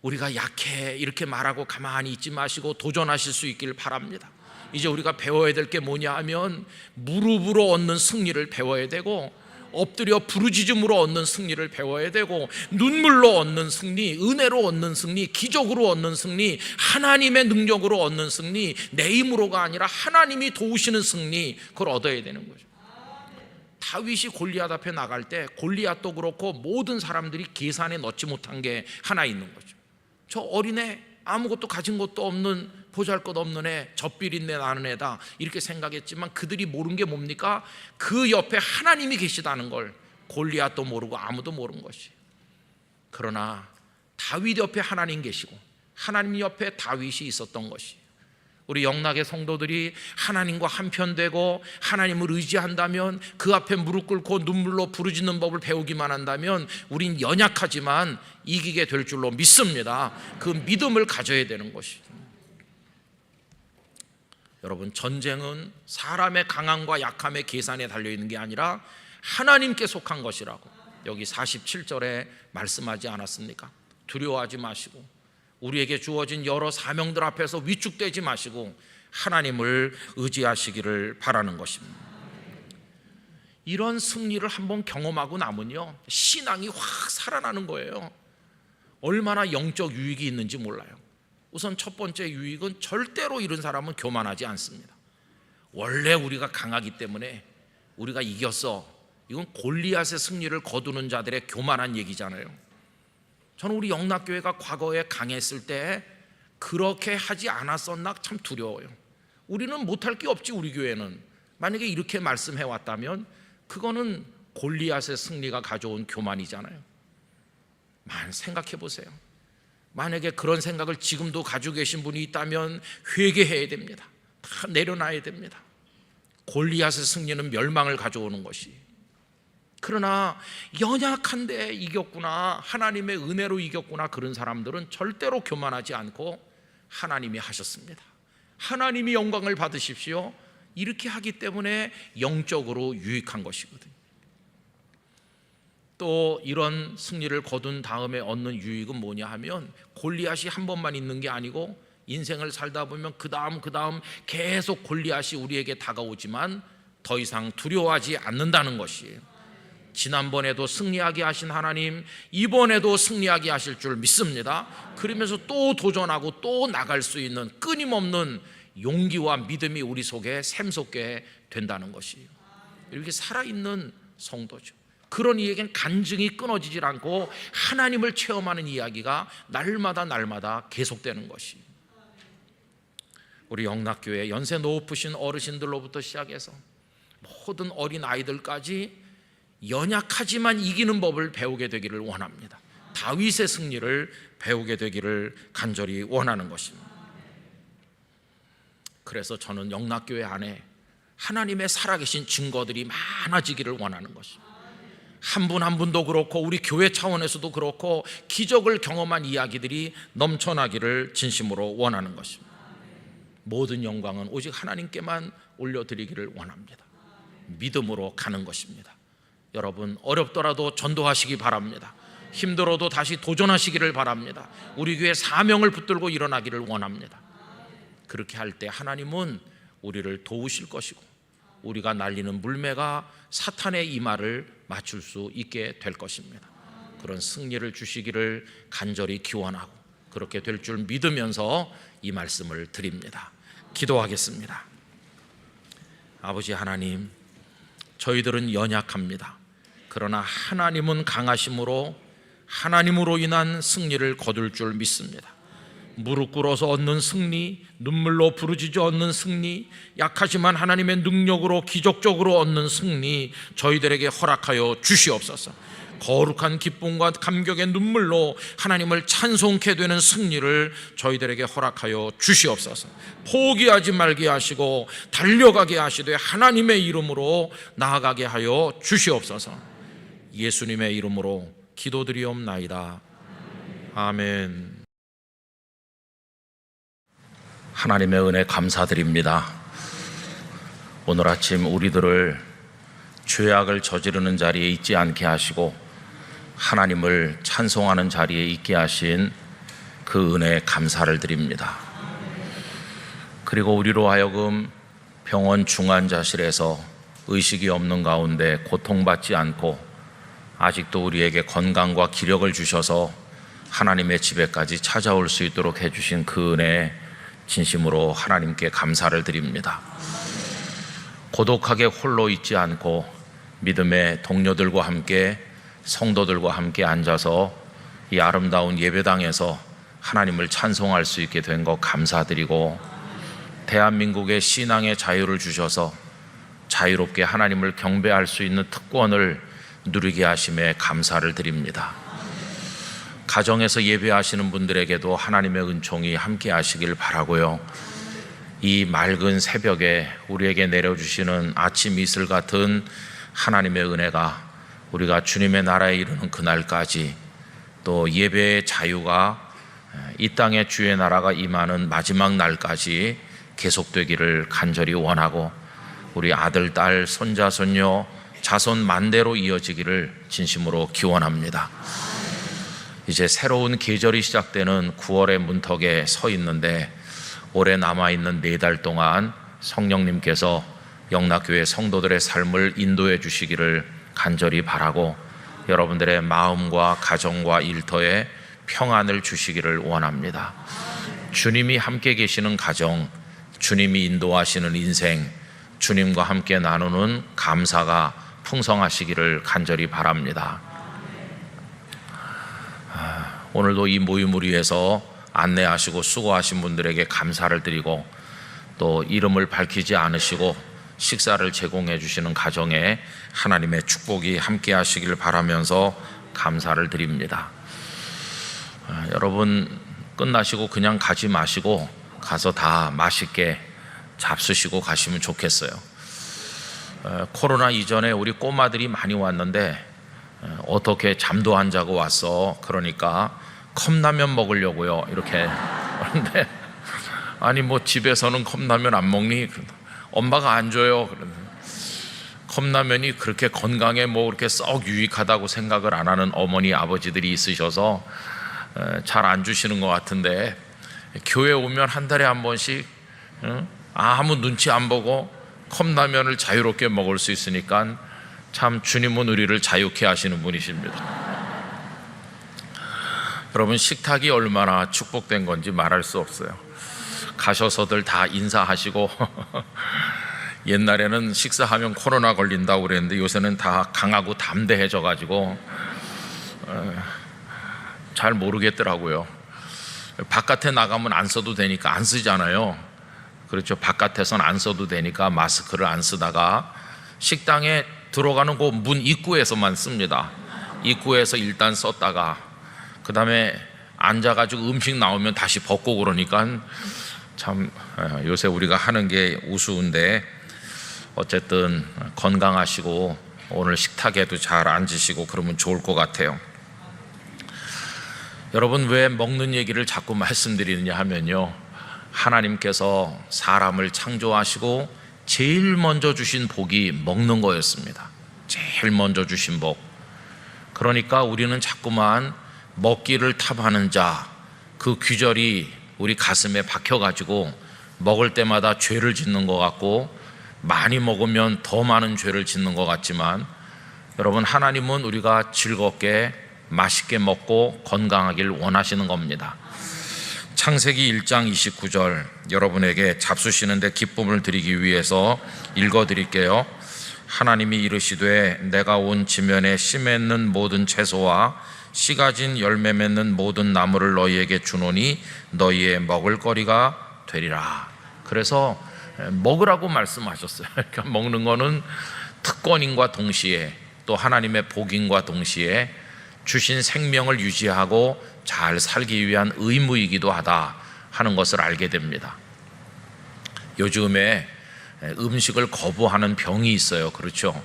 우리가 약해 이렇게 말하고 가만히 있지 마시고 도전하실 수 있길 바랍니다. 이제 우리가 배워야 될 게 뭐냐 하면 무릎으로 얻는 승리를 배워야 되고, 엎드려 부르짖음으로 얻는 승리를 배워야 되고, 눈물로 얻는 승리, 은혜로 얻는 승리, 기적으로 얻는 승리, 하나님의 능력으로 얻는 승리, 내 힘으로가 아니라 하나님이 도우시는 승리, 그걸 얻어야 되는 거죠. 다윗이 골리앗 앞에 나갈 때 골리앗도 그렇고 모든 사람들이 계산에 넣지 못한 게 하나 있는 거죠. 저 어린애, 아무것도 가진 것도 없는, 보잘것없는 애, 젖비린내 나는 애다 이렇게 생각했지만 그들이 모른 게 뭡니까? 그 옆에 하나님이 계시다는 걸 골리앗도 모르고 아무도 모른 것이. 그러나 다윗 옆에 하나님 계시고 하나님 옆에 다윗이 있었던 것이, 우리 영락의 성도들이 하나님과 한편되고 하나님을 의지한다면, 그 앞에 무릎 꿇고 눈물로 부르짖는 법을 배우기만 한다면 우린 연약하지만 이기게 될 줄로 믿습니다. 그 믿음을 가져야 되는 것이. 여러분, 전쟁은 사람의 강함과 약함의 계산에 달려있는 게 아니라 하나님께 속한 것이라고 여기 47절에 말씀하지 않았습니까? 두려워하지 마시고 우리에게 주어진 여러 사명들 앞에서 위축되지 마시고 하나님을 의지하시기를 바라는 것입니다. 이런 승리를 한번 경험하고 나면요, 신앙이 확 살아나는 거예요. 얼마나 영적 유익이 있는지 몰라요. 우선 첫 번째 유익은 절대로 이런 사람은 교만하지 않습니다. 원래 우리가 강하기 때문에 우리가 이겼어, 이건 골리앗의 승리를 거두는 자들의 교만한 얘기잖아요. 저는 우리 영락교회가 과거에 강했을 때 그렇게 하지 않았었나 참 두려워요. 우리는 못할 게 없지. 우리 교회는 만약에 이렇게 말씀해 왔다면 그거는 골리앗의 승리가 가져온 교만이잖아요. 생각해 보세요. 만약에 그런 생각을 지금도 가지고 계신 분이 있다면 회개해야 됩니다. 다 내려놔야 됩니다. 골리앗의 승리는 멸망을 가져오는 것이. 그러나 연약한데 이겼구나, 하나님의 은혜로 이겼구나, 그런 사람들은 절대로 교만하지 않고 하나님이 하셨습니다, 하나님이 영광을 받으십시오, 이렇게 하기 때문에 영적으로 유익한 것이거든요. 또 이런 승리를 거둔 다음에 얻는 유익은 뭐냐 하면, 골리앗이 한 번만 있는 게 아니고 인생을 살다 보면 그 다음 계속 골리앗이 우리에게 다가오지만 더 이상 두려워하지 않는다는 것이에요. 지난번에도 승리하게 하신 하나님, 이번에도 승리하게 하실 줄 믿습니다. 그러면서 또 도전하고 또 나갈 수 있는 끊임없는 용기와 믿음이 우리 속에 샘솟게 된다는 것이에요. 이렇게 살아있는 성도죠. 그런 이에겐 간증이 끊어지질 않고 하나님을 체험하는 이야기가 날마다 계속되는 것이에요. 우리 영락교회 연세 높으신 어르신들로부터 시작해서 모든 어린 아이들까지 연약하지만 이기는 법을 배우게 되기를 원합니다. 다윗의 승리를 배우게 되기를 간절히 원하는 것입니다. 그래서 저는 영락교회 안에 하나님의 살아계신 증거들이 많아지기를 원하는 것입니다. 한 분 한 분도 그렇고 우리 교회 차원에서도 그렇고 기적을 경험한 이야기들이 넘쳐나기를 진심으로 원하는 것입니다. 모든 영광은 오직 하나님께만 올려드리기를 원합니다. 믿음으로 가는 것입니다. 여러분, 어렵더라도 전도하시기 바랍니다. 힘들어도 다시 도전하시기를 바랍니다. 우리 교회 사명을 붙들고 일어나기를 원합니다. 그렇게 할 때 하나님은 우리를 도우실 것이고 우리가 날리는 물매가 사탄의 이마를 맞출 수 있게 될 것입니다. 그런 승리를 주시기를 간절히 기원하고 그렇게 될 줄 믿으면서 이 말씀을 드립니다. 기도하겠습니다. 아버지 하나님, 저희들은 연약합니다. 그러나 하나님은 강하심으로 하나님으로 인한 승리를 거둘 줄 믿습니다. 무릎 꿇어서 얻는 승리, 눈물로 부르짖어 얻는 승리, 약하지만 하나님의 능력으로 기적적으로 얻는 승리 저희들에게 허락하여 주시옵소서. 거룩한 기쁨과 감격의 눈물로 하나님을 찬송케 되는 승리를 저희들에게 허락하여 주시옵소서. 포기하지 말게 하시고 달려가게 하시되 하나님의 이름으로 나아가게 하여 주시옵소서. 예수님의 이름으로 기도드리옵나이다. 아멘. 하나님의 은혜 감사드립니다. 오늘 아침 우리들을 죄악을 저지르는 자리에 있지 않게 하시고 하나님을 찬송하는 자리에 있게 하신 그 은혜에 감사를 드립니다. 그리고 우리로 하여금 병원 중환자실에서 의식이 없는 가운데 고통받지 않고 아직도 우리에게 건강과 기력을 주셔서 하나님의 집에까지 찾아올 수 있도록 해주신 그 은혜에 진심으로 하나님께 감사를 드립니다. 고독하게 홀로 있지 않고 믿음의 동료들과 함께 성도들과 함께 앉아서 이 아름다운 예배당에서 하나님을 찬송할 수 있게 된 것 감사드리고, 대한민국의 신앙의 자유를 주셔서 자유롭게 하나님을 경배할 수 있는 특권을 누리게 하심에 감사를 드립니다. 가정에서 예배하시는 분들에게도 하나님의 은총이 함께 하시길 바라고요. 이 맑은 새벽에 우리에게 내려주시는 아침 이슬 같은 하나님의 은혜가 우리가 주님의 나라에 이르는 그날까지, 또 예배의 자유가 이 땅에 주의 나라가 임하는 마지막 날까지 계속되기를 간절히 원하고, 우리 아들, 딸, 손자, 손녀, 자손 만대로 이어지기를 진심으로 기원합니다. 이제 새로운 계절이 시작되는 9월의 문턱에 서 있는데, 올해 남아있는 4달 동안 성령님께서 영락교회 성도들의 삶을 인도해 주시기를 간절히 바라고, 여러분들의 마음과 가정과 일터에 평안을 주시기를 원합니다. 주님이 함께 계시는 가정, 주님이 인도하시는 인생, 주님과 함께 나누는 감사가 풍성하시기를 간절히 바랍니다. 오늘도 이 모임을 위해서 안내하시고 수고하신 분들에게 감사를 드리고, 또 이름을 밝히지 않으시고 식사를 제공해 주시는 가정에 하나님의 축복이 함께 하시길 바라면서 감사를 드립니다. 여러분, 끝나시고 그냥 가지 마시고 가서 다 맛있게 잡수시고 가시면 좋겠어요. 코로나 이전에 우리 꼬마들이 많이 왔는데 어떻게 잠도 안 자고 왔어? 그러니까 컵라면 먹으려고요, 이렇게. 그런데 아니 뭐 집에서는 컵라면 안 먹니? 엄마가 안 줘요. 컵라면이 그렇게 건강에 뭐 그렇게 썩 유익하다고 생각을 안 하는 어머니 아버지들이 있으셔서 잘 안 주시는 것 같은데, 교회 오면 한 달에 한 번씩 아무 눈치 안 보고 컵라면을 자유롭게 먹을 수 있으니까 참 주님은 우리를 자유케 하시는 분이십니다. 여러분, 식탁이 얼마나 축복된 건지 말할 수 없어요. 가셔서들 다 인사하시고 옛날에는 식사하면 코로나 걸린다고 그랬는데 요새는 다 강하고 담대해져 가지고 잘 모르겠더라고요. 바깥에 나가면 안 써도 되니까 안 쓰잖아요. 그렇죠. 바깥에서는 안 써도 되니까 마스크를 안 쓰다가 식당에 들어가는 그 문 입구에서만 씁니다. 입구에서 일단 썼다가 그 다음에 앉아가지고 음식 나오면 다시 벗고, 그러니까 참 요새 우리가 하는 게 우스운데, 어쨌든 건강하시고 오늘 식탁에도 잘 앉으시고 그러면 좋을 것 같아요. 여러분, 왜 먹는 얘기를 자꾸 말씀드리느냐 하면요, 하나님께서 사람을 창조하시고 제일 먼저 주신 복이 먹는 거였습니다. 제일 먼저 주신 복. 그러니까 우리는 자꾸만 먹기를 탐하는 자, 그 귀절이 우리 가슴에 박혀가지고 먹을 때마다 죄를 짓는 것 같고, 많이 먹으면 더 많은 죄를 짓는 것 같지만, 여러분, 하나님은 우리가 즐겁게 맛있게 먹고 건강하길 원하시는 겁니다. 창세기 1장 29절 여러분에게 잡수시는데 기쁨을 드리기 위해서 읽어드릴게요. 하나님이 이르시되 내가 온 지면에 씨 맺는 모든 채소와 씨 가진 열매 맺는 모든 나무를 너희에게 주노니 너희의 먹을거리가 되리라. 그래서 먹으라고 말씀하셨어요. 그러니까 먹는 거는 특권인과 동시에 또 하나님의 복인과 동시에 주신 생명을 유지하고 잘 살기 위한 의무이기도 하다 하는 것을 알게 됩니다. 요즘에 음식을 거부하는 병이 있어요. 그렇죠?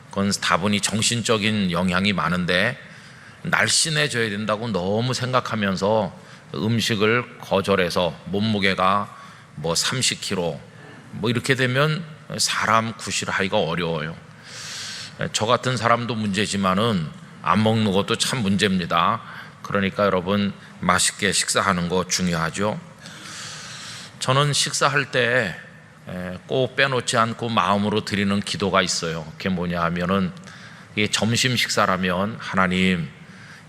그건 다분히 정신적인 영향이 많은데, 날씬해져야 된다고 너무 생각하면서 음식을 거절해서 몸무게가 뭐 30kg 뭐 이렇게 되면 사람 구실하기가 어려워요. 저 같은 사람도 문제지만은 안 먹는 것도 참 문제입니다. 그러니까 여러분, 맛있게 식사하는 거 중요하죠. 저는 식사할 때 꼭 빼놓지 않고 마음으로 드리는 기도가 있어요. 그게 뭐냐 하면은, 이게 점심 식사라면 하나님,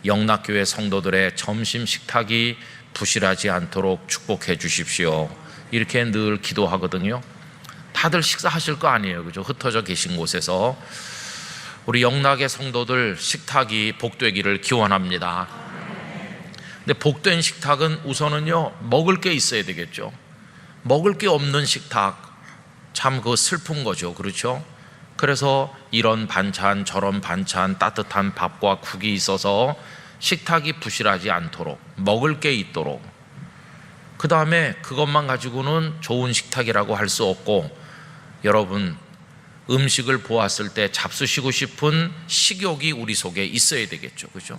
영락교회 성도들의 점심 식탁이 부실하지 않도록 축복해 주십시오. 이렇게 늘 기도하거든요. 다들 식사하실 거 아니에요, 그죠? 흩어져 계신 곳에서. 우리 영락의 성도들 식탁이 복되기를 기원합니다. 근데 복된 식탁은 우선은요, 먹을 게 있어야 되겠죠. 먹을 게 없는 식탁, 참 그 슬픈 거죠. 그렇죠? 그래서 이런 반찬 저런 반찬 따뜻한 밥과 국이 있어서 식탁이 부실하지 않도록 먹을 게 있도록, 그 다음에 그것만 가지고는 좋은 식탁이라고 할 수 없고, 여러분 음식을 보았을 때 잡수시고 싶은 식욕이 우리 속에 있어야 되겠죠. 그죠?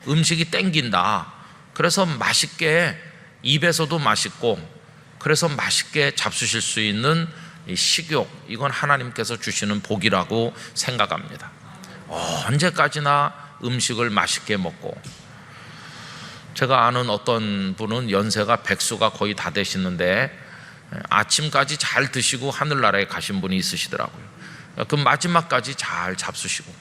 음식이 땡긴다, 그래서 맛있게, 입에서도 맛있고 그래서 맛있게 잡수실 수 있는 이 식욕, 이건 하나님께서 주시는 복이라고 생각합니다. 언제까지나 음식을 맛있게 먹고, 제가 아는 어떤 분은 연세가 백수가 거의 다 되시는데 아침까지 잘 드시고 하늘나라에 가신 분이 있으시더라고요. 그 마지막까지 잘 잡수시고,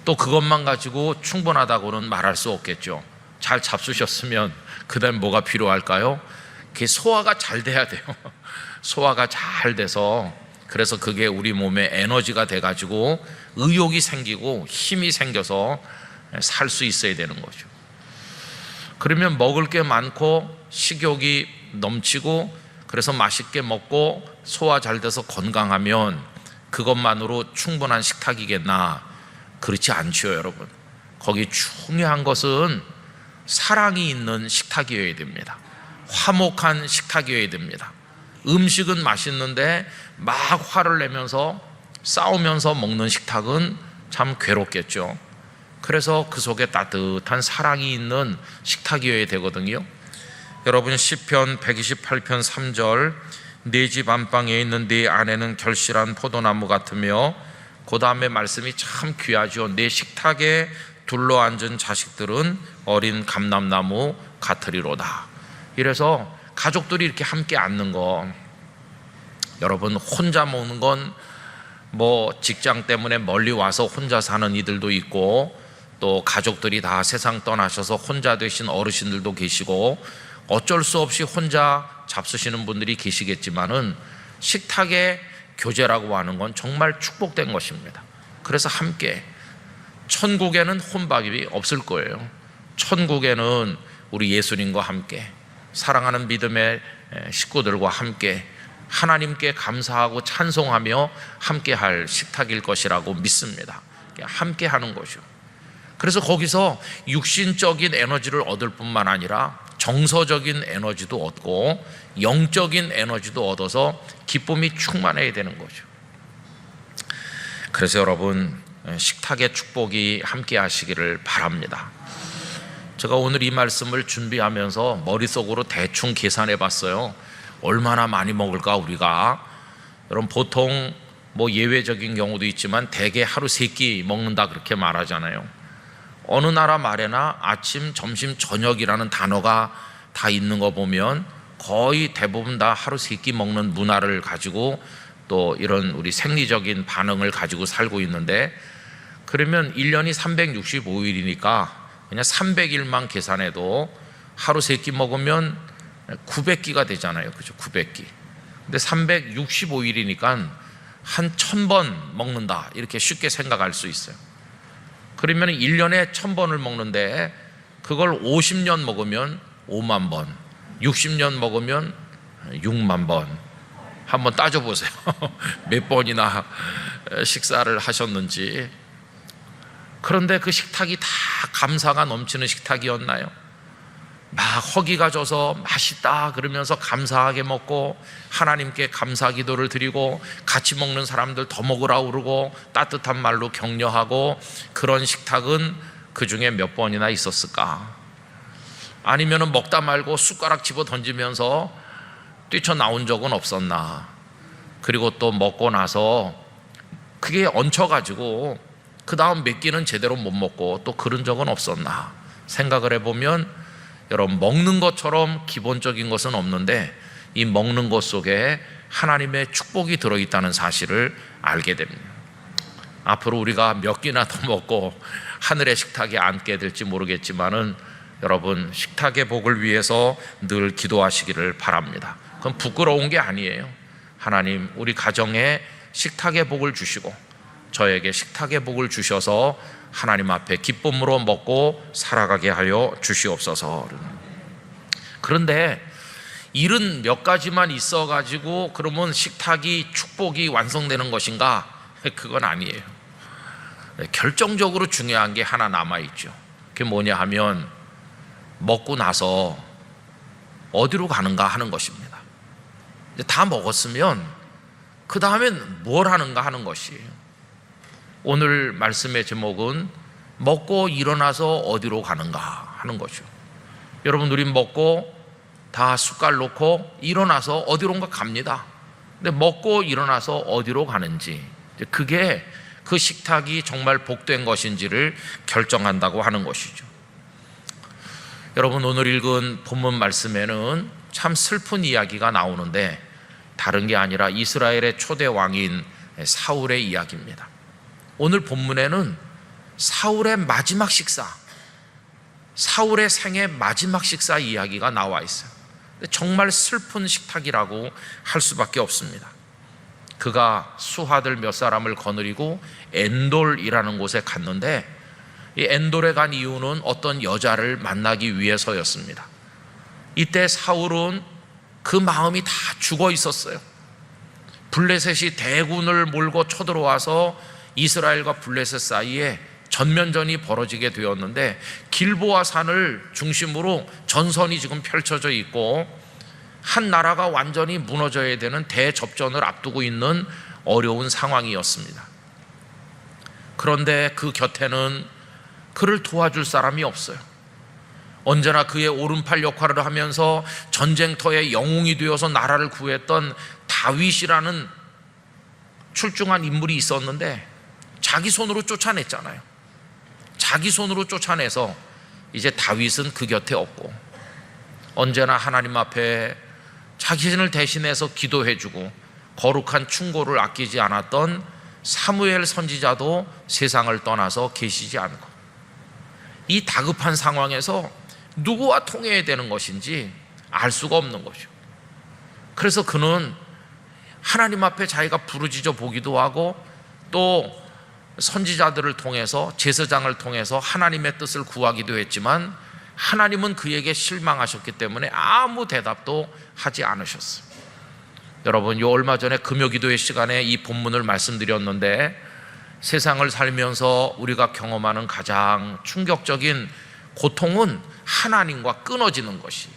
또 그것만 가지고 충분하다고는 말할 수 없겠죠. 잘 잡수셨으면 그 다음 뭐가 필요할까요? 그게 소화가 잘 돼야 돼요. 소화가 잘 돼서, 그래서 그게 우리 몸에 에너지가 돼가지고 의욕이 생기고 힘이 생겨서 살 수 있어야 되는 거죠. 그러면 먹을 게 많고 식욕이 넘치고 그래서 맛있게 먹고 소화 잘 돼서 건강하면 그것만으로 충분한 식탁이겠나? 그렇지 않죠, 여러분. 거기 중요한 것은 사랑이 있는 식탁이어야 됩니다. 화목한 식탁이어야 됩니다. 음식은 맛있는데 막 화를 내면서 싸우면서 먹는 식탁은 참 괴롭겠죠. 그래서 그 속에 따뜻한 사랑이 있는 식탁이어야 되거든요. 여러분, 시편 128편 3절, 네 집 안방에 있는 네 아내는 결실한 포도나무 같으며, 그 다음에 말씀이 참 귀하죠. 내 식탁에 둘러앉은 자식들은 어린 감람나무 같으리로다. 이래서 가족들이 이렇게 함께 앉는 거, 여러분 혼자 먹는 건 뭐 직장 때문에 멀리 와서 혼자 사는 이들도 있고, 또 가족들이 다 세상 떠나셔서 혼자 되신 어르신들도 계시고, 어쩔 수 없이 혼자 잡수시는 분들이 계시겠지만은 식탁의 교제라고 하는 건 정말 축복된 것입니다. 그래서 함께, 천국에는 혼밥이 없을 거예요. 천국에는 우리 예수님과 함께, 사랑하는 믿음의 식구들과 함께 하나님께 감사하고 찬송하며 함께 할 식탁일 것이라고 믿습니다. 함께 하는 거죠. 그래서 거기서 육신적인 에너지를 얻을 뿐만 아니라 정서적인 에너지도 얻고 영적인 에너지도 얻어서 기쁨이 충만해야 되는 거죠. 그래서 여러분, 식탁의 축복이 함께 하시기를 바랍니다. 제가 오늘 이 말씀을 준비하면서 머릿속으로 대충 계산해 봤어요. 얼마나 많이 먹을까 우리가. 여러분, 보통 뭐 예외적인 경우도 있지만 대개 하루 3끼 먹는다 그렇게 말하잖아요. 어느 나라 말에나 아침, 점심, 저녁이라는 단어가 다 있는 거 보면 거의 대부분 다 하루 3끼 먹는 문화를 가지고 또 이런 우리 생리적인 반응을 가지고 살고 있는데, 그러면 1년이 365일이니까 그냥 300일만 계산해도 하루 3끼 먹으면 900끼가 되잖아요. 그죠? 900끼. 근데 365일이니까 한 1000번 먹는다, 이렇게 쉽게 생각할 수 있어요. 그러면 1년에 1000번을 먹는데 그걸 50년 먹으면 5만 번, 60년 먹으면 6만 번. 한번 따져보세요. 몇 번이나 식사를 하셨는지. 그런데 그 식탁이 다 감사가 넘치는 식탁이었나요? 막 허기가 져서 맛있다 그러면서 감사하게 먹고, 하나님께 감사 기도를 드리고, 같이 먹는 사람들 더 먹으라고 그러고 따뜻한 말로 격려하고, 그런 식탁은 그 중에 몇 번이나 있었을까? 아니면은 먹다 말고 숟가락 집어 던지면서 뛰쳐나온 적은 없었나? 그리고 또 먹고 나서 그게 얹혀가지고 그 다음 몇 끼는 제대로 못 먹고 또 그런 적은 없었나? 생각을 해보면, 여러분, 먹는 것처럼 기본적인 것은 없는데 이 먹는 것 속에 하나님의 축복이 들어있다는 사실을 알게 됩니다. 앞으로 우리가 몇 끼나 더 먹고 하늘의 식탁에 앉게 될지 모르겠지만은, 여러분, 식탁의 복을 위해서 늘 기도하시기를 바랍니다. 그건 부끄러운 게 아니에요. 하나님, 우리 가정에 식탁의 복을 주시고 저에게 식탁의 복을 주셔서 하나님 앞에 기쁨으로 먹고 살아가게 하여 주시옵소서. 그런데 일은 몇 가지만 있어가지고 그러면 식탁이 축복이 완성되는 것인가? 그건 아니에요. 결정적으로 중요한 게 하나 남아있죠. 그게 뭐냐 하면 먹고 나서 어디로 가는가 하는 것입니다. 이제 다 먹었으면 그 다음엔 뭘 하는가 하는 것이에요. 오늘 말씀의 제목은 먹고 일어나서 어디로 가는가 하는 거죠. 여러분, 우리 먹고 다 숟갈 놓고 일어나서 어디론가 갑니다. 근데 먹고 일어나서 어디로 가는지, 그게 그 식탁이 정말 복된 것인지를 결정한다고 하는 것이죠. 여러분, 오늘 읽은 본문 말씀에는 참 슬픈 이야기가 나오는데 다른 게 아니라 이스라엘의 초대 왕인 사울의 이야기입니다. 오늘 본문에는 사울의 마지막 식사, 사울의 생애 마지막 식사 이야기가 나와 있어요. 정말 슬픈 식탁이라고 할 수밖에 없습니다. 그가 수하들 몇 사람을 거느리고 엔돌이라는 곳에 갔는데, 이 엔돌에 간 이유는 어떤 여자를 만나기 위해서였습니다. 이때 사울은 그 마음이 다 죽어 있었어요. 블레셋이 대군을 몰고 쳐들어와서 이스라엘과 블레셋 사이에 전면전이 벌어지게 되었는데, 길보아 산을 중심으로 전선이 지금 펼쳐져 있고 한 나라가 완전히 무너져야 되는 대접전을 앞두고 있는 어려운 상황이었습니다. 그런데 그 곁에는 그를 도와줄 사람이 없어요. 언제나 그의 오른팔 역할을 하면서 전쟁터의 영웅이 되어서 나라를 구했던 다윗이라는 출중한 인물이 있었는데 자기 손으로 쫓아냈잖아요. 자기 손으로 쫓아내서 이제 다윗은 그 곁에 없고, 언제나 하나님 앞에 자신을 대신해서 기도해주고 거룩한 충고를 아끼지 않았던 사무엘 선지자도 세상을 떠나서 계시지 않고, 이 다급한 상황에서 누구와 통해야 되는 것인지 알 수가 없는 거죠. 그래서 그는 하나님 앞에 자기가 부르짖어 보기도 하고 또 선지자들을 통해서, 제사장을 통해서 하나님의 뜻을 구하기도 했지만 하나님은 그에게 실망하셨기 때문에 아무 대답도 하지 않으셨어요. 여러분, 요 얼마 전에 금요기도회 시간에 이 본문을 말씀드렸는데, 세상을 살면서 우리가 경험하는 가장 충격적인 고통은 하나님과 끊어지는 것이,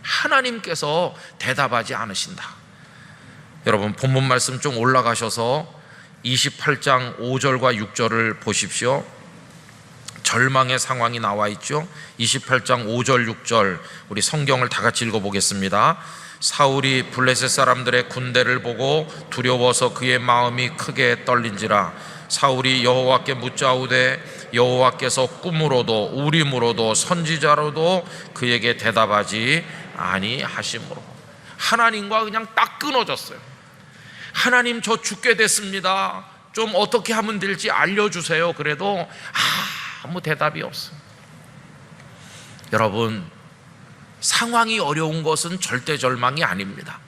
하나님께서 대답하지 않으신다. 여러분, 본문 말씀 좀 올라가셔서 28장 5절과 6절을 보십시오. 절망의 상황이 나와 있죠. 28장 5절 6절 우리 성경을 다 같이 읽어보겠습니다. 사울이 블레셋 사람들의 군대를 보고 두려워서 그의 마음이 크게 떨린지라. 사울이 여호와께 묻자오되 여호와께서 꿈으로도 우림으로도 선지자로도 그에게 대답하지 아니하심으로. 하나님과 그냥 딱 끊어졌어요. 하나님, 저 죽게 됐습니다. 좀 어떻게 하면 될지 알려주세요. 그래도 아무 대답이 없어요. 여러분, 상황이 어려운 것은 절대 절망이 아닙니다.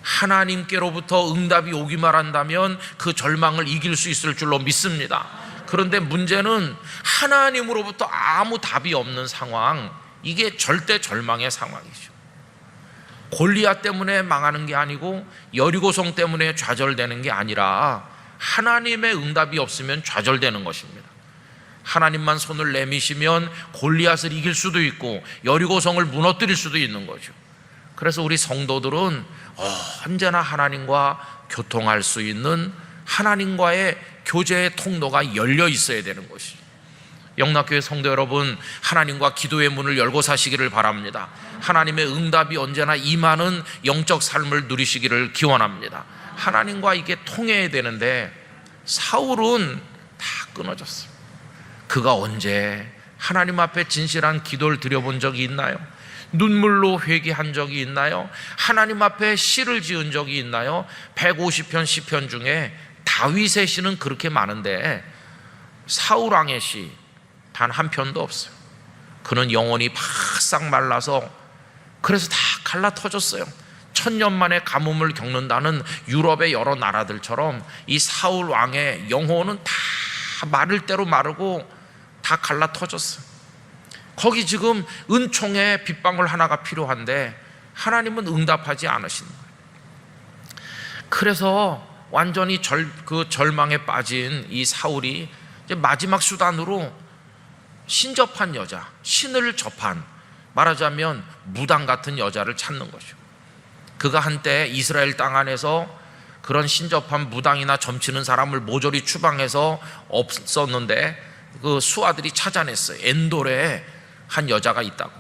하나님께로부터 응답이 오기만 한다면 그 절망을 이길 수 있을 줄로 믿습니다. 그런데 문제는 하나님으로부터 아무 답이 없는 상황, 이게 절대 절망의 상황이죠. 골리앗 때문에 망하는 게 아니고 여리고성 때문에 좌절되는 게 아니라 하나님의 응답이 없으면 좌절되는 것입니다. 하나님만 손을 내미시면 골리앗을 이길 수도 있고 여리고성을 무너뜨릴 수도 있는 거죠. 그래서 우리 성도들은 언제나 하나님과 교통할 수 있는, 하나님과의 교제의 통로가 열려 있어야 되는 것이죠. 영락교회 성도 여러분, 하나님과 기도의 문을 열고 사시기를 바랍니다. 하나님의 응답이 언제나 임하는 영적 삶을 누리시기를 기원합니다. 하나님과 이게 통해야 되는데 사울은 다 끊어졌어요. 그가 언제 하나님 앞에 진실한 기도를 드려본 적이 있나요? 눈물로 회개한 적이 있나요? 하나님 앞에 시를 지은 적이 있나요? 150편 시편 중에 다윗의 시는 그렇게 많은데 사울 왕의 시 단 한 편도 없어요. 그는 영혼이 바싹 말라서 그래서 다 갈라터졌어요. 천년 만에 가뭄을 겪는다는 유럽의 여러 나라들처럼 이 사울 왕의 영혼은 다 마를 대로 마르고 다 갈라 터졌어요. 거기 지금 은총의 빗방울 하나가 필요한데 하나님은 응답하지 않으시는 거예요. 그래서 완전히 절망에 빠진 이 사울이 이제 마지막 수단으로 신접한 여자, 신을 접한, 말하자면 무당 같은 여자를 찾는 거죠. 그가 한때 이스라엘 땅 안에서 그런 신접한 무당이나 점치는 사람을 모조리 추방해서 없었는데 그 수하들이 찾아냈어요. 엔돌에 한 여자가 있다고.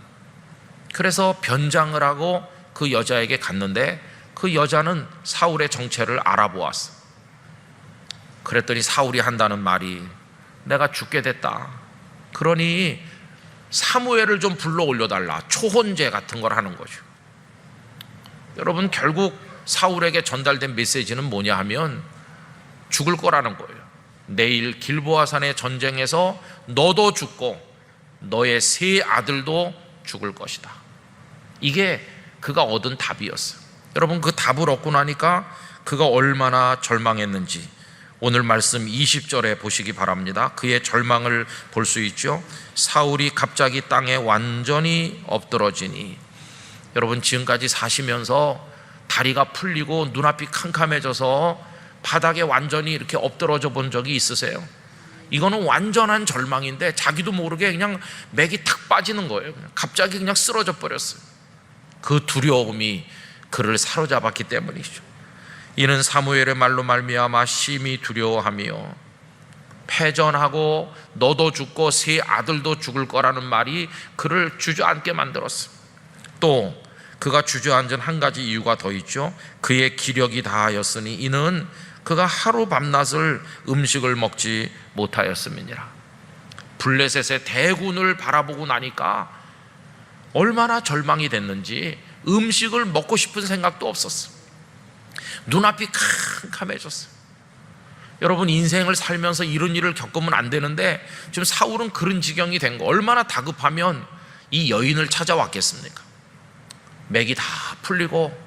그래서 변장을 하고 그 여자에게 갔는데 그 여자는 사울의 정체를 알아보았어. 그랬더니 사울이 한다는 말이, 내가 죽게 됐다. 그러니 사무엘을 좀 불러 올려달라. 초혼제 같은 걸 하는 거죠. 여러분, 결국 사울에게 전달된 메시지는 뭐냐 하면 죽을 거라는 거예요. 내일 길보아산의 전쟁에서 너도 죽고 너의 세 아들도 죽을 것이다. 이게 그가 얻은 답이었어요. 여러분, 그 답을 얻고 나니까 그가 얼마나 절망했는지 오늘 말씀 20절에 보시기 바랍니다. 그의 절망을 볼 수 있죠. 사울이 갑자기 땅에 완전히 엎드러지니. 여러분, 지금까지 사시면서 다리가 풀리고 눈앞이 캄캄해져서 바닥에 완전히 이렇게 엎드러져 본 적이 있으세요? 이거는 완전한 절망인데 자기도 모르게 그냥 맥이 탁 빠지는 거예요. 갑자기 그냥 쓰러져 버렸어요. 그 두려움이 그를 사로잡았기 때문이죠. 이는 사무엘의 말로 말미암아 심히 두려워하며, 패전하고 너도 죽고 세 아들도 죽을 거라는 말이 그를 주저앉게 만들었어요. 또 그가 주저앉은 한 가지 이유가 더 있죠. 그의 기력이 다하였으니 이는 그가 하루 밤낮을 음식을 먹지 못하였음이니라. 블레셋의 대군을 바라보고 나니까 얼마나 절망이 됐는지 음식을 먹고 싶은 생각도 없었어요. 눈앞이 캄캄해졌어요. 여러분, 인생을 살면서 이런 일을 겪으면 안 되는데 지금 사울은 그런 지경이 된 거. 얼마나 다급하면 이 여인을 찾아왔겠습니까? 맥이 다 풀리고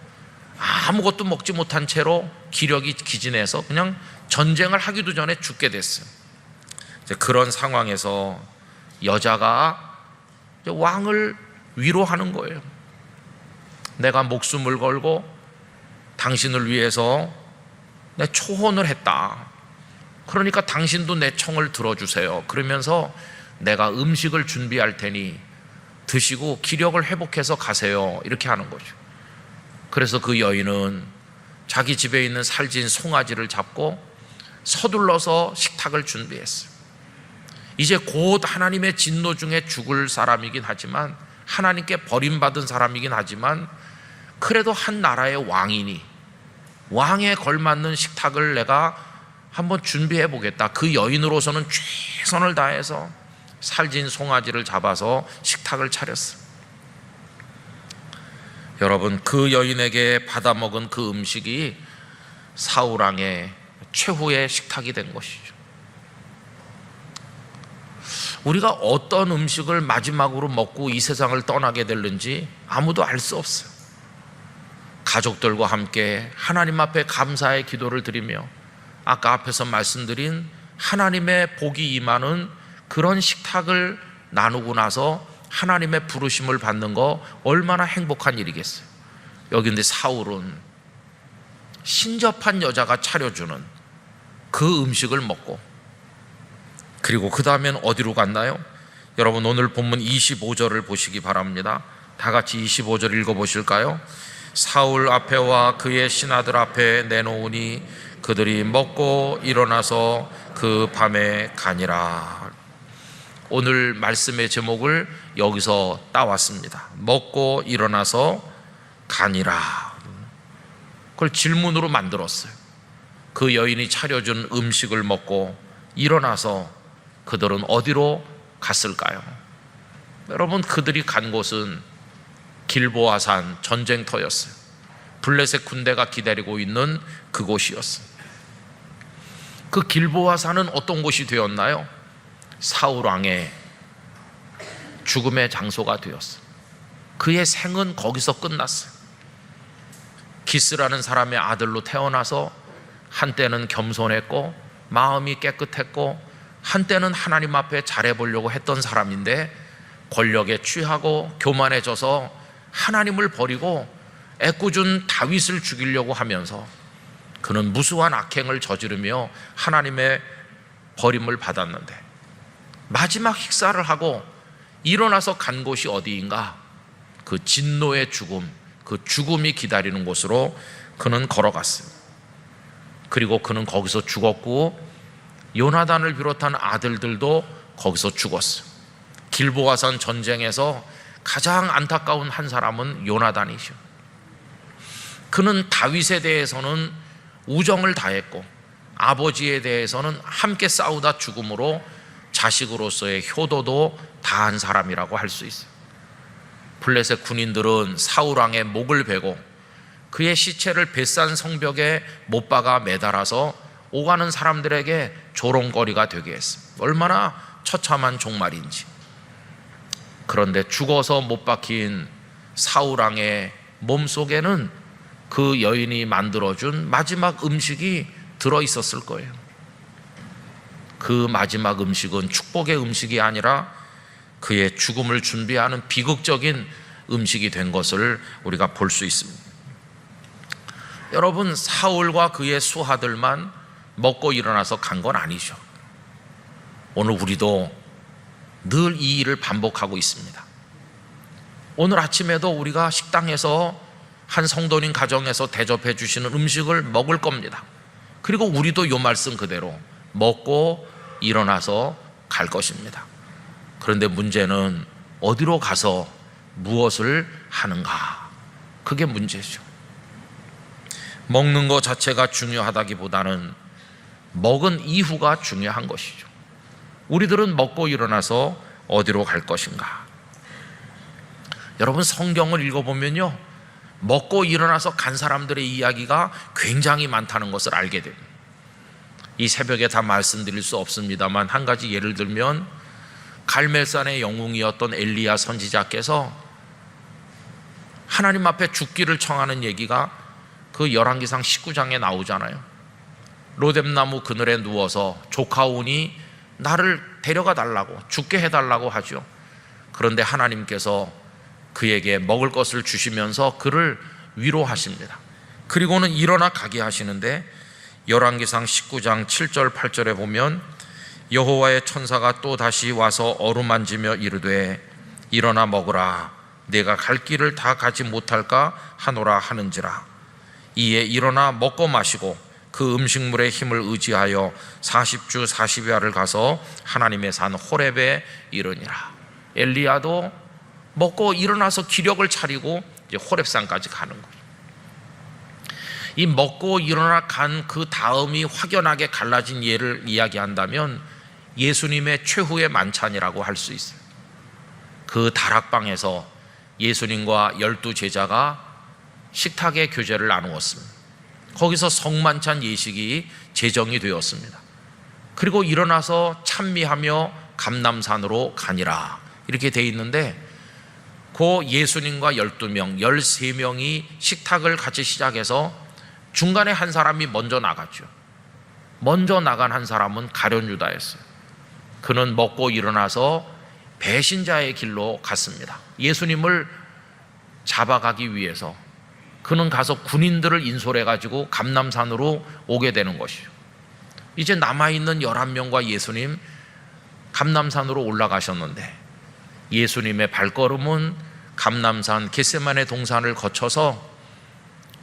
아무것도 먹지 못한 채로 기력이 기진해서 그냥 전쟁을 하기도 전에 죽게 됐어요. 이제 그런 상황에서 여자가 왕을 위로하는 거예요. 내가 목숨을 걸고 당신을 위해서 내 초혼을 했다. 그러니까 당신도 내 청을 들어주세요. 그러면서 내가 음식을 준비할 테니 드시고 기력을 회복해서 가세요. 이렇게 하는 거죠. 그래서 그 여인은 자기 집에 있는 살진 송아지를 잡고 서둘러서 식탁을 준비했어요. 이제 곧 하나님의 진노 중에 죽을 사람이긴 하지만, 하나님께 버림받은 사람이긴 하지만, 그래도 한 나라의 왕이니 왕에 걸맞는 식탁을 내가 한번 준비해 보겠다. 그 여인으로서는 최선을 다해서 살진 송아지를 잡아서 식탁을 차렸어요. 여러분, 그 여인에게 받아먹은 그 음식이 사울왕의 최후의 식탁이 된 것이죠. 우리가 어떤 음식을 마지막으로 먹고 이 세상을 떠나게 될는지 아무도 알 수 없어요. 가족들과 함께 하나님 앞에 감사의 기도를 드리며 아까 앞에서 말씀드린 하나님의 복이 임하는 그런 식탁을 나누고 나서 하나님의 부르심을 받는 거 얼마나 행복한 일이겠어요. 여기 근데 사울은 신접한 여자가 차려주는 그 음식을 먹고, 그리고 그 다음엔 어디로 갔나요? 여러분, 오늘 본문 25절을 보시기 바랍니다. 다 같이 25절 읽어보실까요? 사울 앞에와 그의 신하들 앞에 내놓으니 그들이 먹고 일어나서 그 밤에 가니라. 오늘 말씀의 제목을 여기서 따왔습니다. 먹고 일어나서 가니라. 그걸 질문으로 만들었어요. 그 여인이 차려준 음식을 먹고 일어나서 그들은 어디로 갔을까요? 여러분, 그들이 간 곳은 길보아산 전쟁터였어요. 블레셋 군대가 기다리고 있는 그곳이었어요. 그 길보아산은 어떤 곳이 되었나요? 사울 왕의 죽음의 장소가 되었어요. 그의 생은 거기서 끝났어요. 기스라는 사람의 아들로 태어나서 한때는 겸손했고 마음이 깨끗했고 한때는 하나님 앞에 잘해보려고 했던 사람인데 권력에 취하고 교만해져서 하나님을 버리고 애꿎은 다윗을 죽이려고 하면서 그는 무수한 악행을 저지르며 하나님의 버림을 받았는데 마지막 식사를 하고 일어나서 간 곳이 어디인가? 그 진노의 죽음, 그 죽음이 기다리는 곳으로 그는 걸어갔습니다. 그리고 그는 거기서 죽었고 요나단을 비롯한 아들들도 거기서 죽었어요. 길보아산 전쟁에서 가장 안타까운 한 사람은 요나단이죠. 그는 다윗에 대해서는 우정을 다했고 아버지에 대해서는 함께 싸우다 죽음으로 자식으로서의 효도도 다한 사람이라고 할 수 있어요. 블레셋 군인들은 사울 왕의 목을 베고 그의 시체를 벳산 성벽에 못 박아 매달아서 오가는 사람들에게 조롱거리가 되게 했습니다. 얼마나 처참한 종말인지. 그런데 죽어서 못 박힌 사울 왕의 몸속에는 그 여인이 만들어준 마지막 음식이 들어있었을 거예요. 그 마지막 음식은 축복의 음식이 아니라 그의 죽음을 준비하는 비극적인 음식이 된 것을 우리가 볼 수 있습니다. 여러분, 사울과 그의 수하들만 먹고 일어나서 간 건 아니죠. 오늘 우리도 늘 이 일을 반복하고 있습니다. 오늘 아침에도 우리가 식당에서 한 성도님 가정에서 대접해 주시는 음식을 먹을 겁니다. 그리고 우리도 이 말씀 그대로 먹고 일어나서 갈 것입니다. 그런데 문제는 어디로 가서 무엇을 하는가? 그게 문제죠. 먹는 것 자체가 중요하다기보다는 먹은 이후가 중요한 것이죠. 우리들은 먹고 일어나서 어디로 갈 것인가? 여러분, 성경을 읽어보면요, 먹고 일어나서 간 사람들의 이야기가 굉장히 많다는 것을 알게 됩니다. 이 새벽에 다 말씀드릴 수 없습니다만 한 가지 예를 들면 갈멜산의 영웅이었던 엘리야 선지자께서 하나님 앞에 죽기를 청하는 얘기가 그 열왕기상 19장에 나오잖아요. 로뎀나무 그늘에 누워서 조카 온이 나를 데려가 달라고, 죽게 해달라고 하죠. 그런데 하나님께서 그에게 먹을 것을 주시면서 그를 위로하십니다. 그리고는 일어나 가게 하시는데 열왕기상 19장 7절 8절에 보면 여호와의 천사가 또 다시 와서 어루만지며 이르되 일어나 먹으라, 내가 갈 길을 다 가지 못할까 하노라 하는지라. 이에 일어나 먹고 마시고 그 음식물의 힘을 의지하여 40주 40야를 가서 하나님의 산 호렙에 이르니라. 엘리야도 먹고 일어나서 기력을 차리고 이제 호렙산까지 가는 거예요. 이 먹고 일어나 간 그 다음이 확연하게 갈라진 예를 이야기한다면 예수님의 최후의 만찬이라고 할 수 있어요. 그 다락방에서 예수님과 12제자가 식탁의 교제를 나누었습니다. 거기서 성만찬 예식이 제정이 되었습니다. 그리고 일어나서 찬미하며 감람산으로 가니라 이렇게 돼 있는데, 그 예수님과 12명, 13명이 식탁을 같이 시작해서 중간에 한 사람이 먼저 나갔죠. 먼저 나간 한 사람은 가룟 유다였어요. 그는 먹고 일어나서 배신자의 길로 갔습니다. 예수님을 잡아가기 위해서 그는 가서 군인들을 인솔해가지고 감람산으로 오게 되는 것이죠. 이제 남아있는 11명과 예수님 감람산으로 올라가셨는데 예수님의 발걸음은 감람산 겟세마네 동산을 거쳐서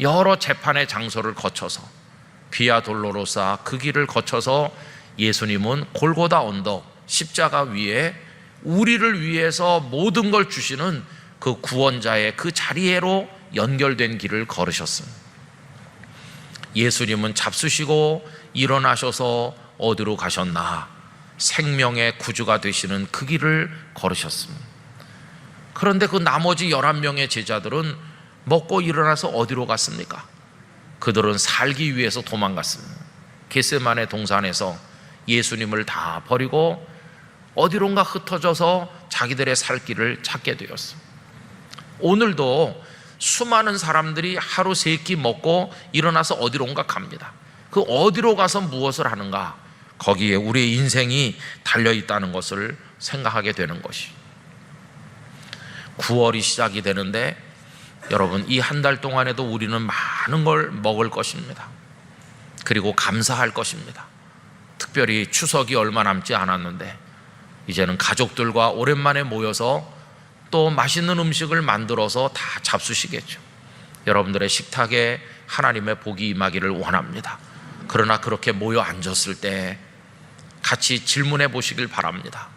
여러 재판의 장소를 거쳐서 비아 돌로로사 그 길을 거쳐서 예수님은 골고다 언덕 십자가 위에 우리를 위해서 모든 걸 주시는 그 구원자의 그 자리로 연결된 길을 걸으셨습니다. 예수님은 잡수시고 일어나셔서 어디로 가셨나? 생명의 구주가 되시는 그 길을 걸으셨습니다. 그런데 그 나머지 11명의 제자들은 먹고 일어나서 어디로 갔습니까? 그들은 살기 위해서 도망갔습니다. 겟세마네 동산에서 예수님을 다 버리고 어디론가 흩어져서 자기들의 살 길을 찾게 되었습니다. 오늘도 수많은 사람들이 하루 세 끼 먹고 일어나서 어디론가 갑니다. 그 어디로 가서 무엇을 하는가, 거기에 우리의 인생이 달려있다는 것을 생각하게 되는 것이. 9월이 시작이 되는데 여러분, 이 한 달 동안에도 우리는 많은 걸 먹을 것입니다. 그리고 감사할 것입니다. 특별히 추석이 얼마 남지 않았는데 이제는 가족들과 오랜만에 모여서 또 맛있는 음식을 만들어서 다 잡수시겠죠. 여러분들의 식탁에 하나님의 복이 임하기를 원합니다. 그러나 그렇게 모여 앉았을 때 같이 질문해 보시길 바랍니다.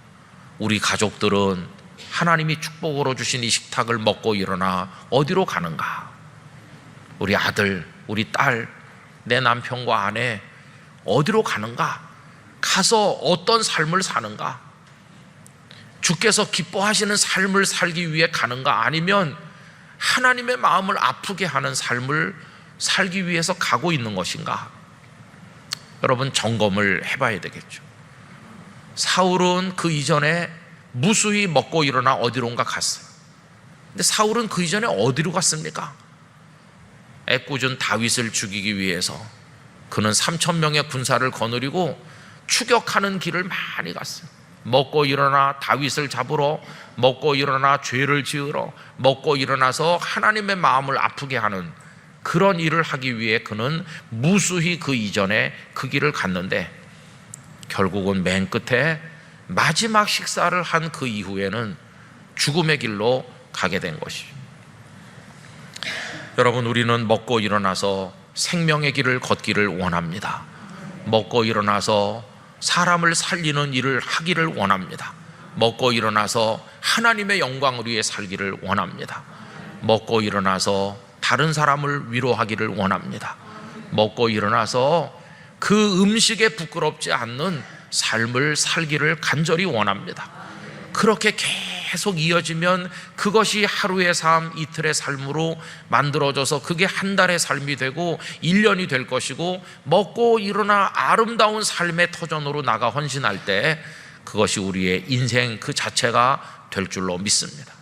우리 가족들은 하나님이 축복으로 주신 이 식탁을 먹고 일어나 어디로 가는가? 우리 아들, 우리 딸, 내 남편과 아내 어디로 가는가? 가서 어떤 삶을 사는가? 주께서 기뻐하시는 삶을 살기 위해 가는가? 아니면 하나님의 마음을 아프게 하는 삶을 살기 위해서 가고 있는 것인가? 여러분, 점검을 해봐야 되겠죠. 사울은 그 이전에 무수히 먹고 일어나 어디론가 갔어요. 근데 사울은 그 이전에 어디로 갔습니까? 애꿎은 다윗을 죽이기 위해서 그는 3,000명의 군사를 거느리고 추격하는 길을 많이 갔어요. 먹고 일어나 다윗을 잡으러, 먹고 일어나 죄를 지으러, 먹고 일어나서 하나님의 마음을 아프게 하는 그런 일을 하기 위해 그는 무수히 그 이전에 그 길을 갔는데 결국은 맨 끝에 마지막 식사를 한 그 이후에는 죽음의 길로 가게 된 것이죠. 여러분, 우리는 먹고 일어나서 생명의 길을 걷기를 원합니다. 먹고 일어나서 사람을 살리는 일을 하기를 원합니다. 먹고 일어나서 하나님의 영광을 위해 살기를 원합니다. 먹고 일어나서 다른 사람을 위로하기를 원합니다. 먹고 일어나서 그 음식에 부끄럽지 않는 삶을 살기를 간절히 원합니다. 그렇게 계속 이어지면 그것이 하루의 삶, 이틀의 삶으로 만들어져서 그게 한 달의 삶이 되고 1년이 될 것이고, 먹고 일어나 아름다운 삶의 터전으로 나가 헌신할 때 그것이 우리의 인생 그 자체가 될 줄로 믿습니다.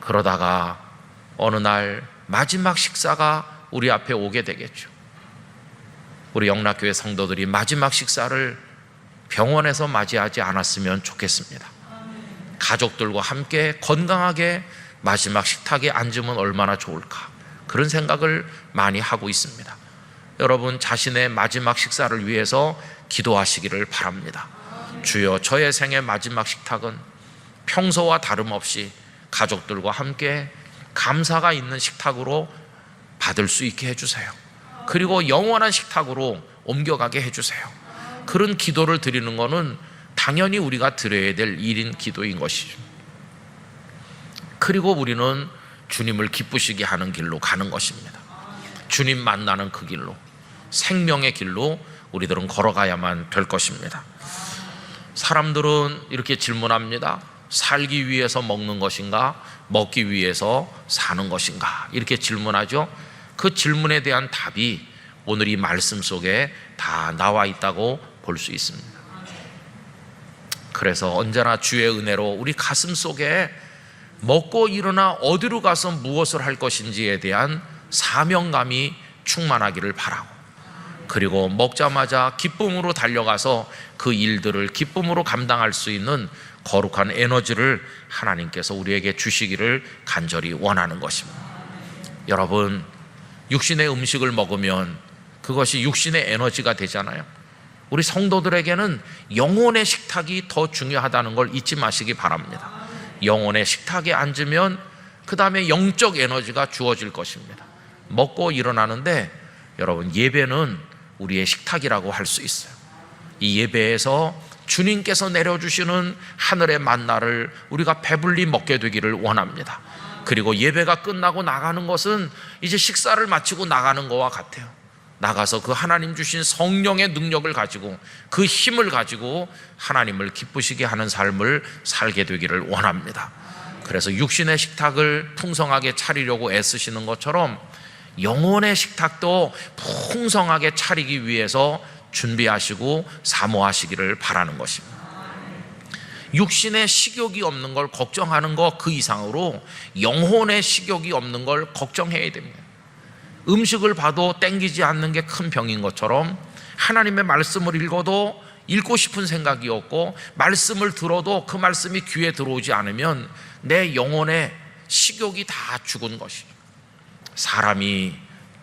그러다가 어느 날 마지막 식사가 우리 앞에 오게 되겠죠. 우리 영락교회 성도들이 마지막 식사를 병원에서 맞이하지 않았으면 좋겠습니다. 가족들과 함께 건강하게 마지막 식탁에 앉으면 얼마나 좋을까, 그런 생각을 많이 하고 있습니다. 여러분, 자신의 마지막 식사를 위해서 기도하시기를 바랍니다. 주여, 저의 생의 마지막 식탁은 평소와 다름없이 가족들과 함께 감사가 있는 식탁으로 받을 수 있게 해주세요. 그리고 영원한 식탁으로 옮겨가게 해주세요. 그런 기도를 드리는 것은 당연히 우리가 드려야 될 일인 기도인 것이죠. 그리고 우리는 주님을 기쁘시게 하는 길로 가는 것입니다. 주님 만나는 그 길로, 생명의 길로 우리들은 걸어가야만 될 것입니다. 사람들은 이렇게 질문합니다. 살기 위해서 먹는 것인가, 먹기 위해서 사는 것인가, 이렇게 질문하죠. 그 질문에 대한 답이 오늘 이 말씀 속에 다 나와 있다고 볼 수 있습니다. 그래서 언제나 주의 은혜로 우리 가슴 속에 먹고 일어나 어디로 가서 무엇을 할 것인지에 대한 사명감이 충만하기를 바라고, 그리고 먹자마자 기쁨으로 달려가서 그 일들을 기쁨으로 감당할 수 있는 거룩한 에너지를 하나님께서 우리에게 주시기를 간절히 원하는 것입니다. 여러분, 육신의 음식을 먹으면 그것이 육신의 에너지가 되잖아요. 우리 성도들에게는 영혼의 식탁이 더 중요하다는 걸 잊지 마시기 바랍니다. 영혼의 식탁에 앉으면 그 다음에 영적 에너지가 주어질 것입니다. 먹고 일어나는데 여러분, 예배는 우리의 식탁이라고 할 수 있어요. 이 예배에서 주님께서 내려주시는 하늘의 만나를 우리가 배불리 먹게 되기를 원합니다. 그리고 예배가 끝나고 나가는 것은 이제 식사를 마치고 나가는 것과 같아요. 나가서 그 하나님 주신 성령의 능력을 가지고, 그 힘을 가지고 하나님을 기쁘시게 하는 삶을 살게 되기를 원합니다. 그래서 육신의 식탁을 풍성하게 차리려고 애쓰시는 것처럼 영혼의 식탁도 풍성하게 차리기 위해서 준비하시고 사모하시기를 바라는 것입니다. 육신의 식욕이 없는 걸 걱정하는 것 그 이상으로 영혼의 식욕이 없는 걸 걱정해야 됩니다. 음식을 봐도 땡기지 않는 게 큰 병인 것처럼 하나님의 말씀을 읽어도 읽고 싶은 생각이 없고 말씀을 들어도 그 말씀이 귀에 들어오지 않으면 내 영혼의 식욕이 다 죽은 것이에요. 사람이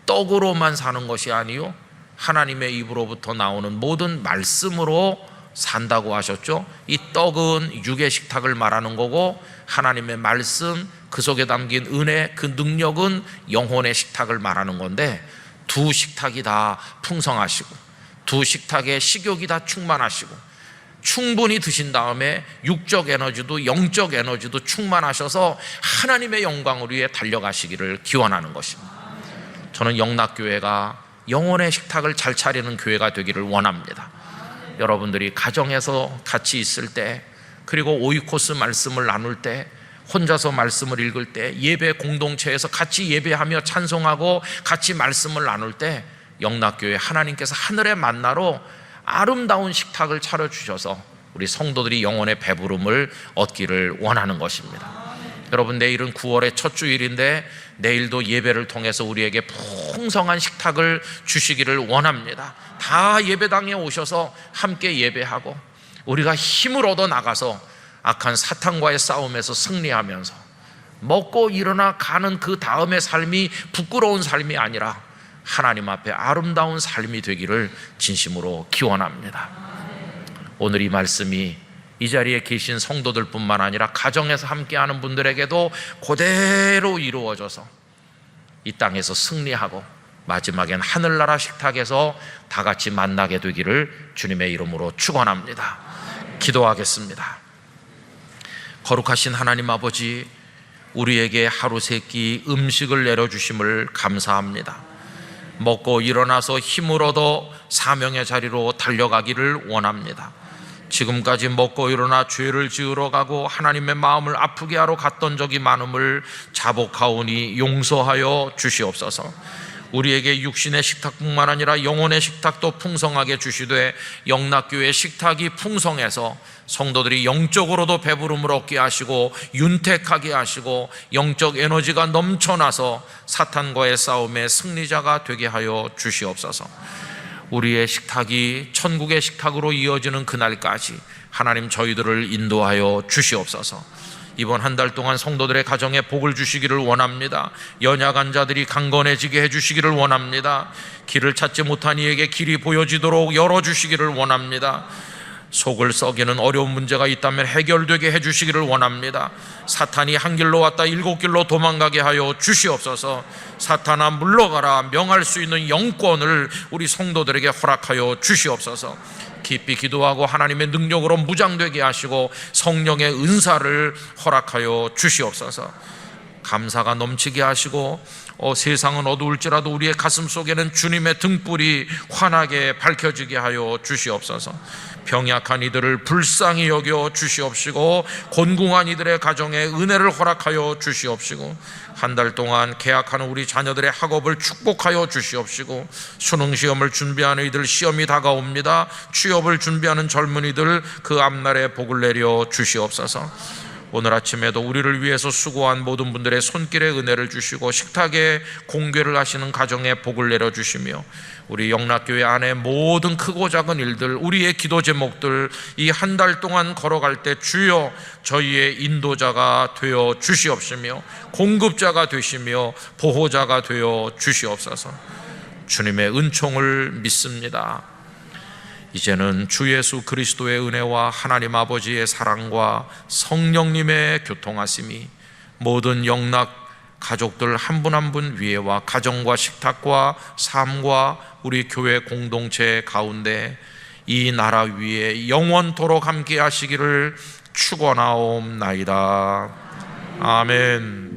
떡으로만 사는 것이 아니요 하나님의 입으로부터 나오는 모든 말씀으로 산다고 하셨죠. 이 떡은 육의 식탁을 말하는 거고 하나님의 말씀, 그 속에 담긴 은혜, 그 능력은 영혼의 식탁을 말하는 건데 두 식탁이 다 풍성하시고 두 식탁의 식욕이 다 충만하시고 충분히 드신 다음에 육적 에너지도 영적 에너지도 충만하셔서 하나님의 영광을 위해 달려가시기를 기원하는 것입니다. 저는 영락교회가 영혼의 식탁을 잘 차리는 교회가 되기를 원합니다. 여러분들이 가정에서 같이 있을 때, 그리고 오이코스 말씀을 나눌 때, 혼자서 말씀을 읽을 때, 예배 공동체에서 같이 예배하며 찬송하고 같이 말씀을 나눌 때 영락교회 하나님께서 하늘의 만나로 아름다운 식탁을 차려주셔서 우리 성도들이 영혼의 배부름을 얻기를 원하는 것입니다. 여러분, 내일은 9월의 첫 주일인데 내일도 예배를 통해서 우리에게 풍성한 식탁을 주시기를 원합니다. 다 예배당에 오셔서 함께 예배하고 우리가 힘을 얻어 나가서 악한 사탄과의 싸움에서 승리하면서 먹고 일어나 가는 그 다음의 삶이 부끄러운 삶이 아니라 하나님 앞에 아름다운 삶이 되기를 진심으로 기원합니다. 오늘 이 말씀이 이 자리에 계신 성도들뿐만 아니라 가정에서 함께하는 분들에게도 그대로 이루어져서 이 땅에서 승리하고 마지막엔 하늘나라 식탁에서 다 같이 만나게 되기를 주님의 이름으로 축원합니다. 기도하겠습니다. 거룩하신 하나님 아버지, 우리에게 하루 세 끼 음식을 내려주심을 감사합니다. 먹고 일어나서 힘을 얻어 사명의 자리로 달려가기를 원합니다. 지금까지 먹고 일어나 죄를 지으러 가고 하나님의 마음을 아프게 하러 갔던 적이 많음을 자복하오니 용서하여 주시옵소서. 우리에게 육신의 식탁뿐만 아니라 영혼의 식탁도 풍성하게 주시되 영락교회 식탁이 풍성해서 성도들이 영적으로도 배부름을 얻게 하시고 윤택하게 하시고 영적 에너지가 넘쳐나서 사탄과의 싸움의 승리자가 되게 하여 주시옵소서. 우리의 식탁이 천국의 식탁으로 이어지는 그날까지 하나님 저희들을 인도하여 주시옵소서. 이번 한 달 동안 성도들의 가정에 복을 주시기를 원합니다. 연약한 자들이 강건해지게 해주시기를 원합니다. 길을 찾지 못한 이에게 길이 보여지도록 열어주시기를 원합니다. 속을 썩이는 어려운 문제가 있다면 해결되게 해주시기를 원합니다. 사탄이 한 길로 왔다 7길로 도망가게 하여 주시옵소서. 사탄아 물러가라 명할 수 있는 영권을 우리 성도들에게 허락하여 주시옵소서. 깊이 기도하고 하나님의 능력으로 무장되게 하시고 성령의 은사를 허락하여 주시옵소서. 감사가 넘치게 하시고 세상은 어두울지라도 우리의 가슴 속에는 주님의 등불이 환하게 밝혀지게 하여 주시옵소서. 병약한 이들을 불쌍히 여겨 주시옵시고 곤궁한 이들의 가정에 은혜를 허락하여 주시옵시고 한 달 동안 계약하는 우리 자녀들의 학업을 축복하여 주시옵시고 수능시험을 준비하는 이들 시험이 다가옵니다. 취업을 준비하는 젊은이들 그 앞날에 복을 내려 주시옵소서. 오늘 아침에도 우리를 위해서 수고한 모든 분들의 손길에 은혜를 주시고 식탁에 공개를 하시는 가정에 복을 내려주시며 우리 영락교회 안에 모든 크고 작은 일들, 우리의 기도 제목들 이 한 달 동안 걸어갈 때 주여 저희의 인도자가 되어 주시옵시며 공급자가 되시며 보호자가 되어 주시옵소서. 주님의 은총을 믿습니다. 이제는 주 예수 그리스도의 은혜와 하나님 아버지의 사랑과 성령님의 교통하심이 모든 영락 가족들 한 분 한 분 위에와 가정과 식탁과 삶과 우리 교회 공동체 가운데 이 나라 위에 영원토록 함께 하시기를 축원하옵나이다. 아멘.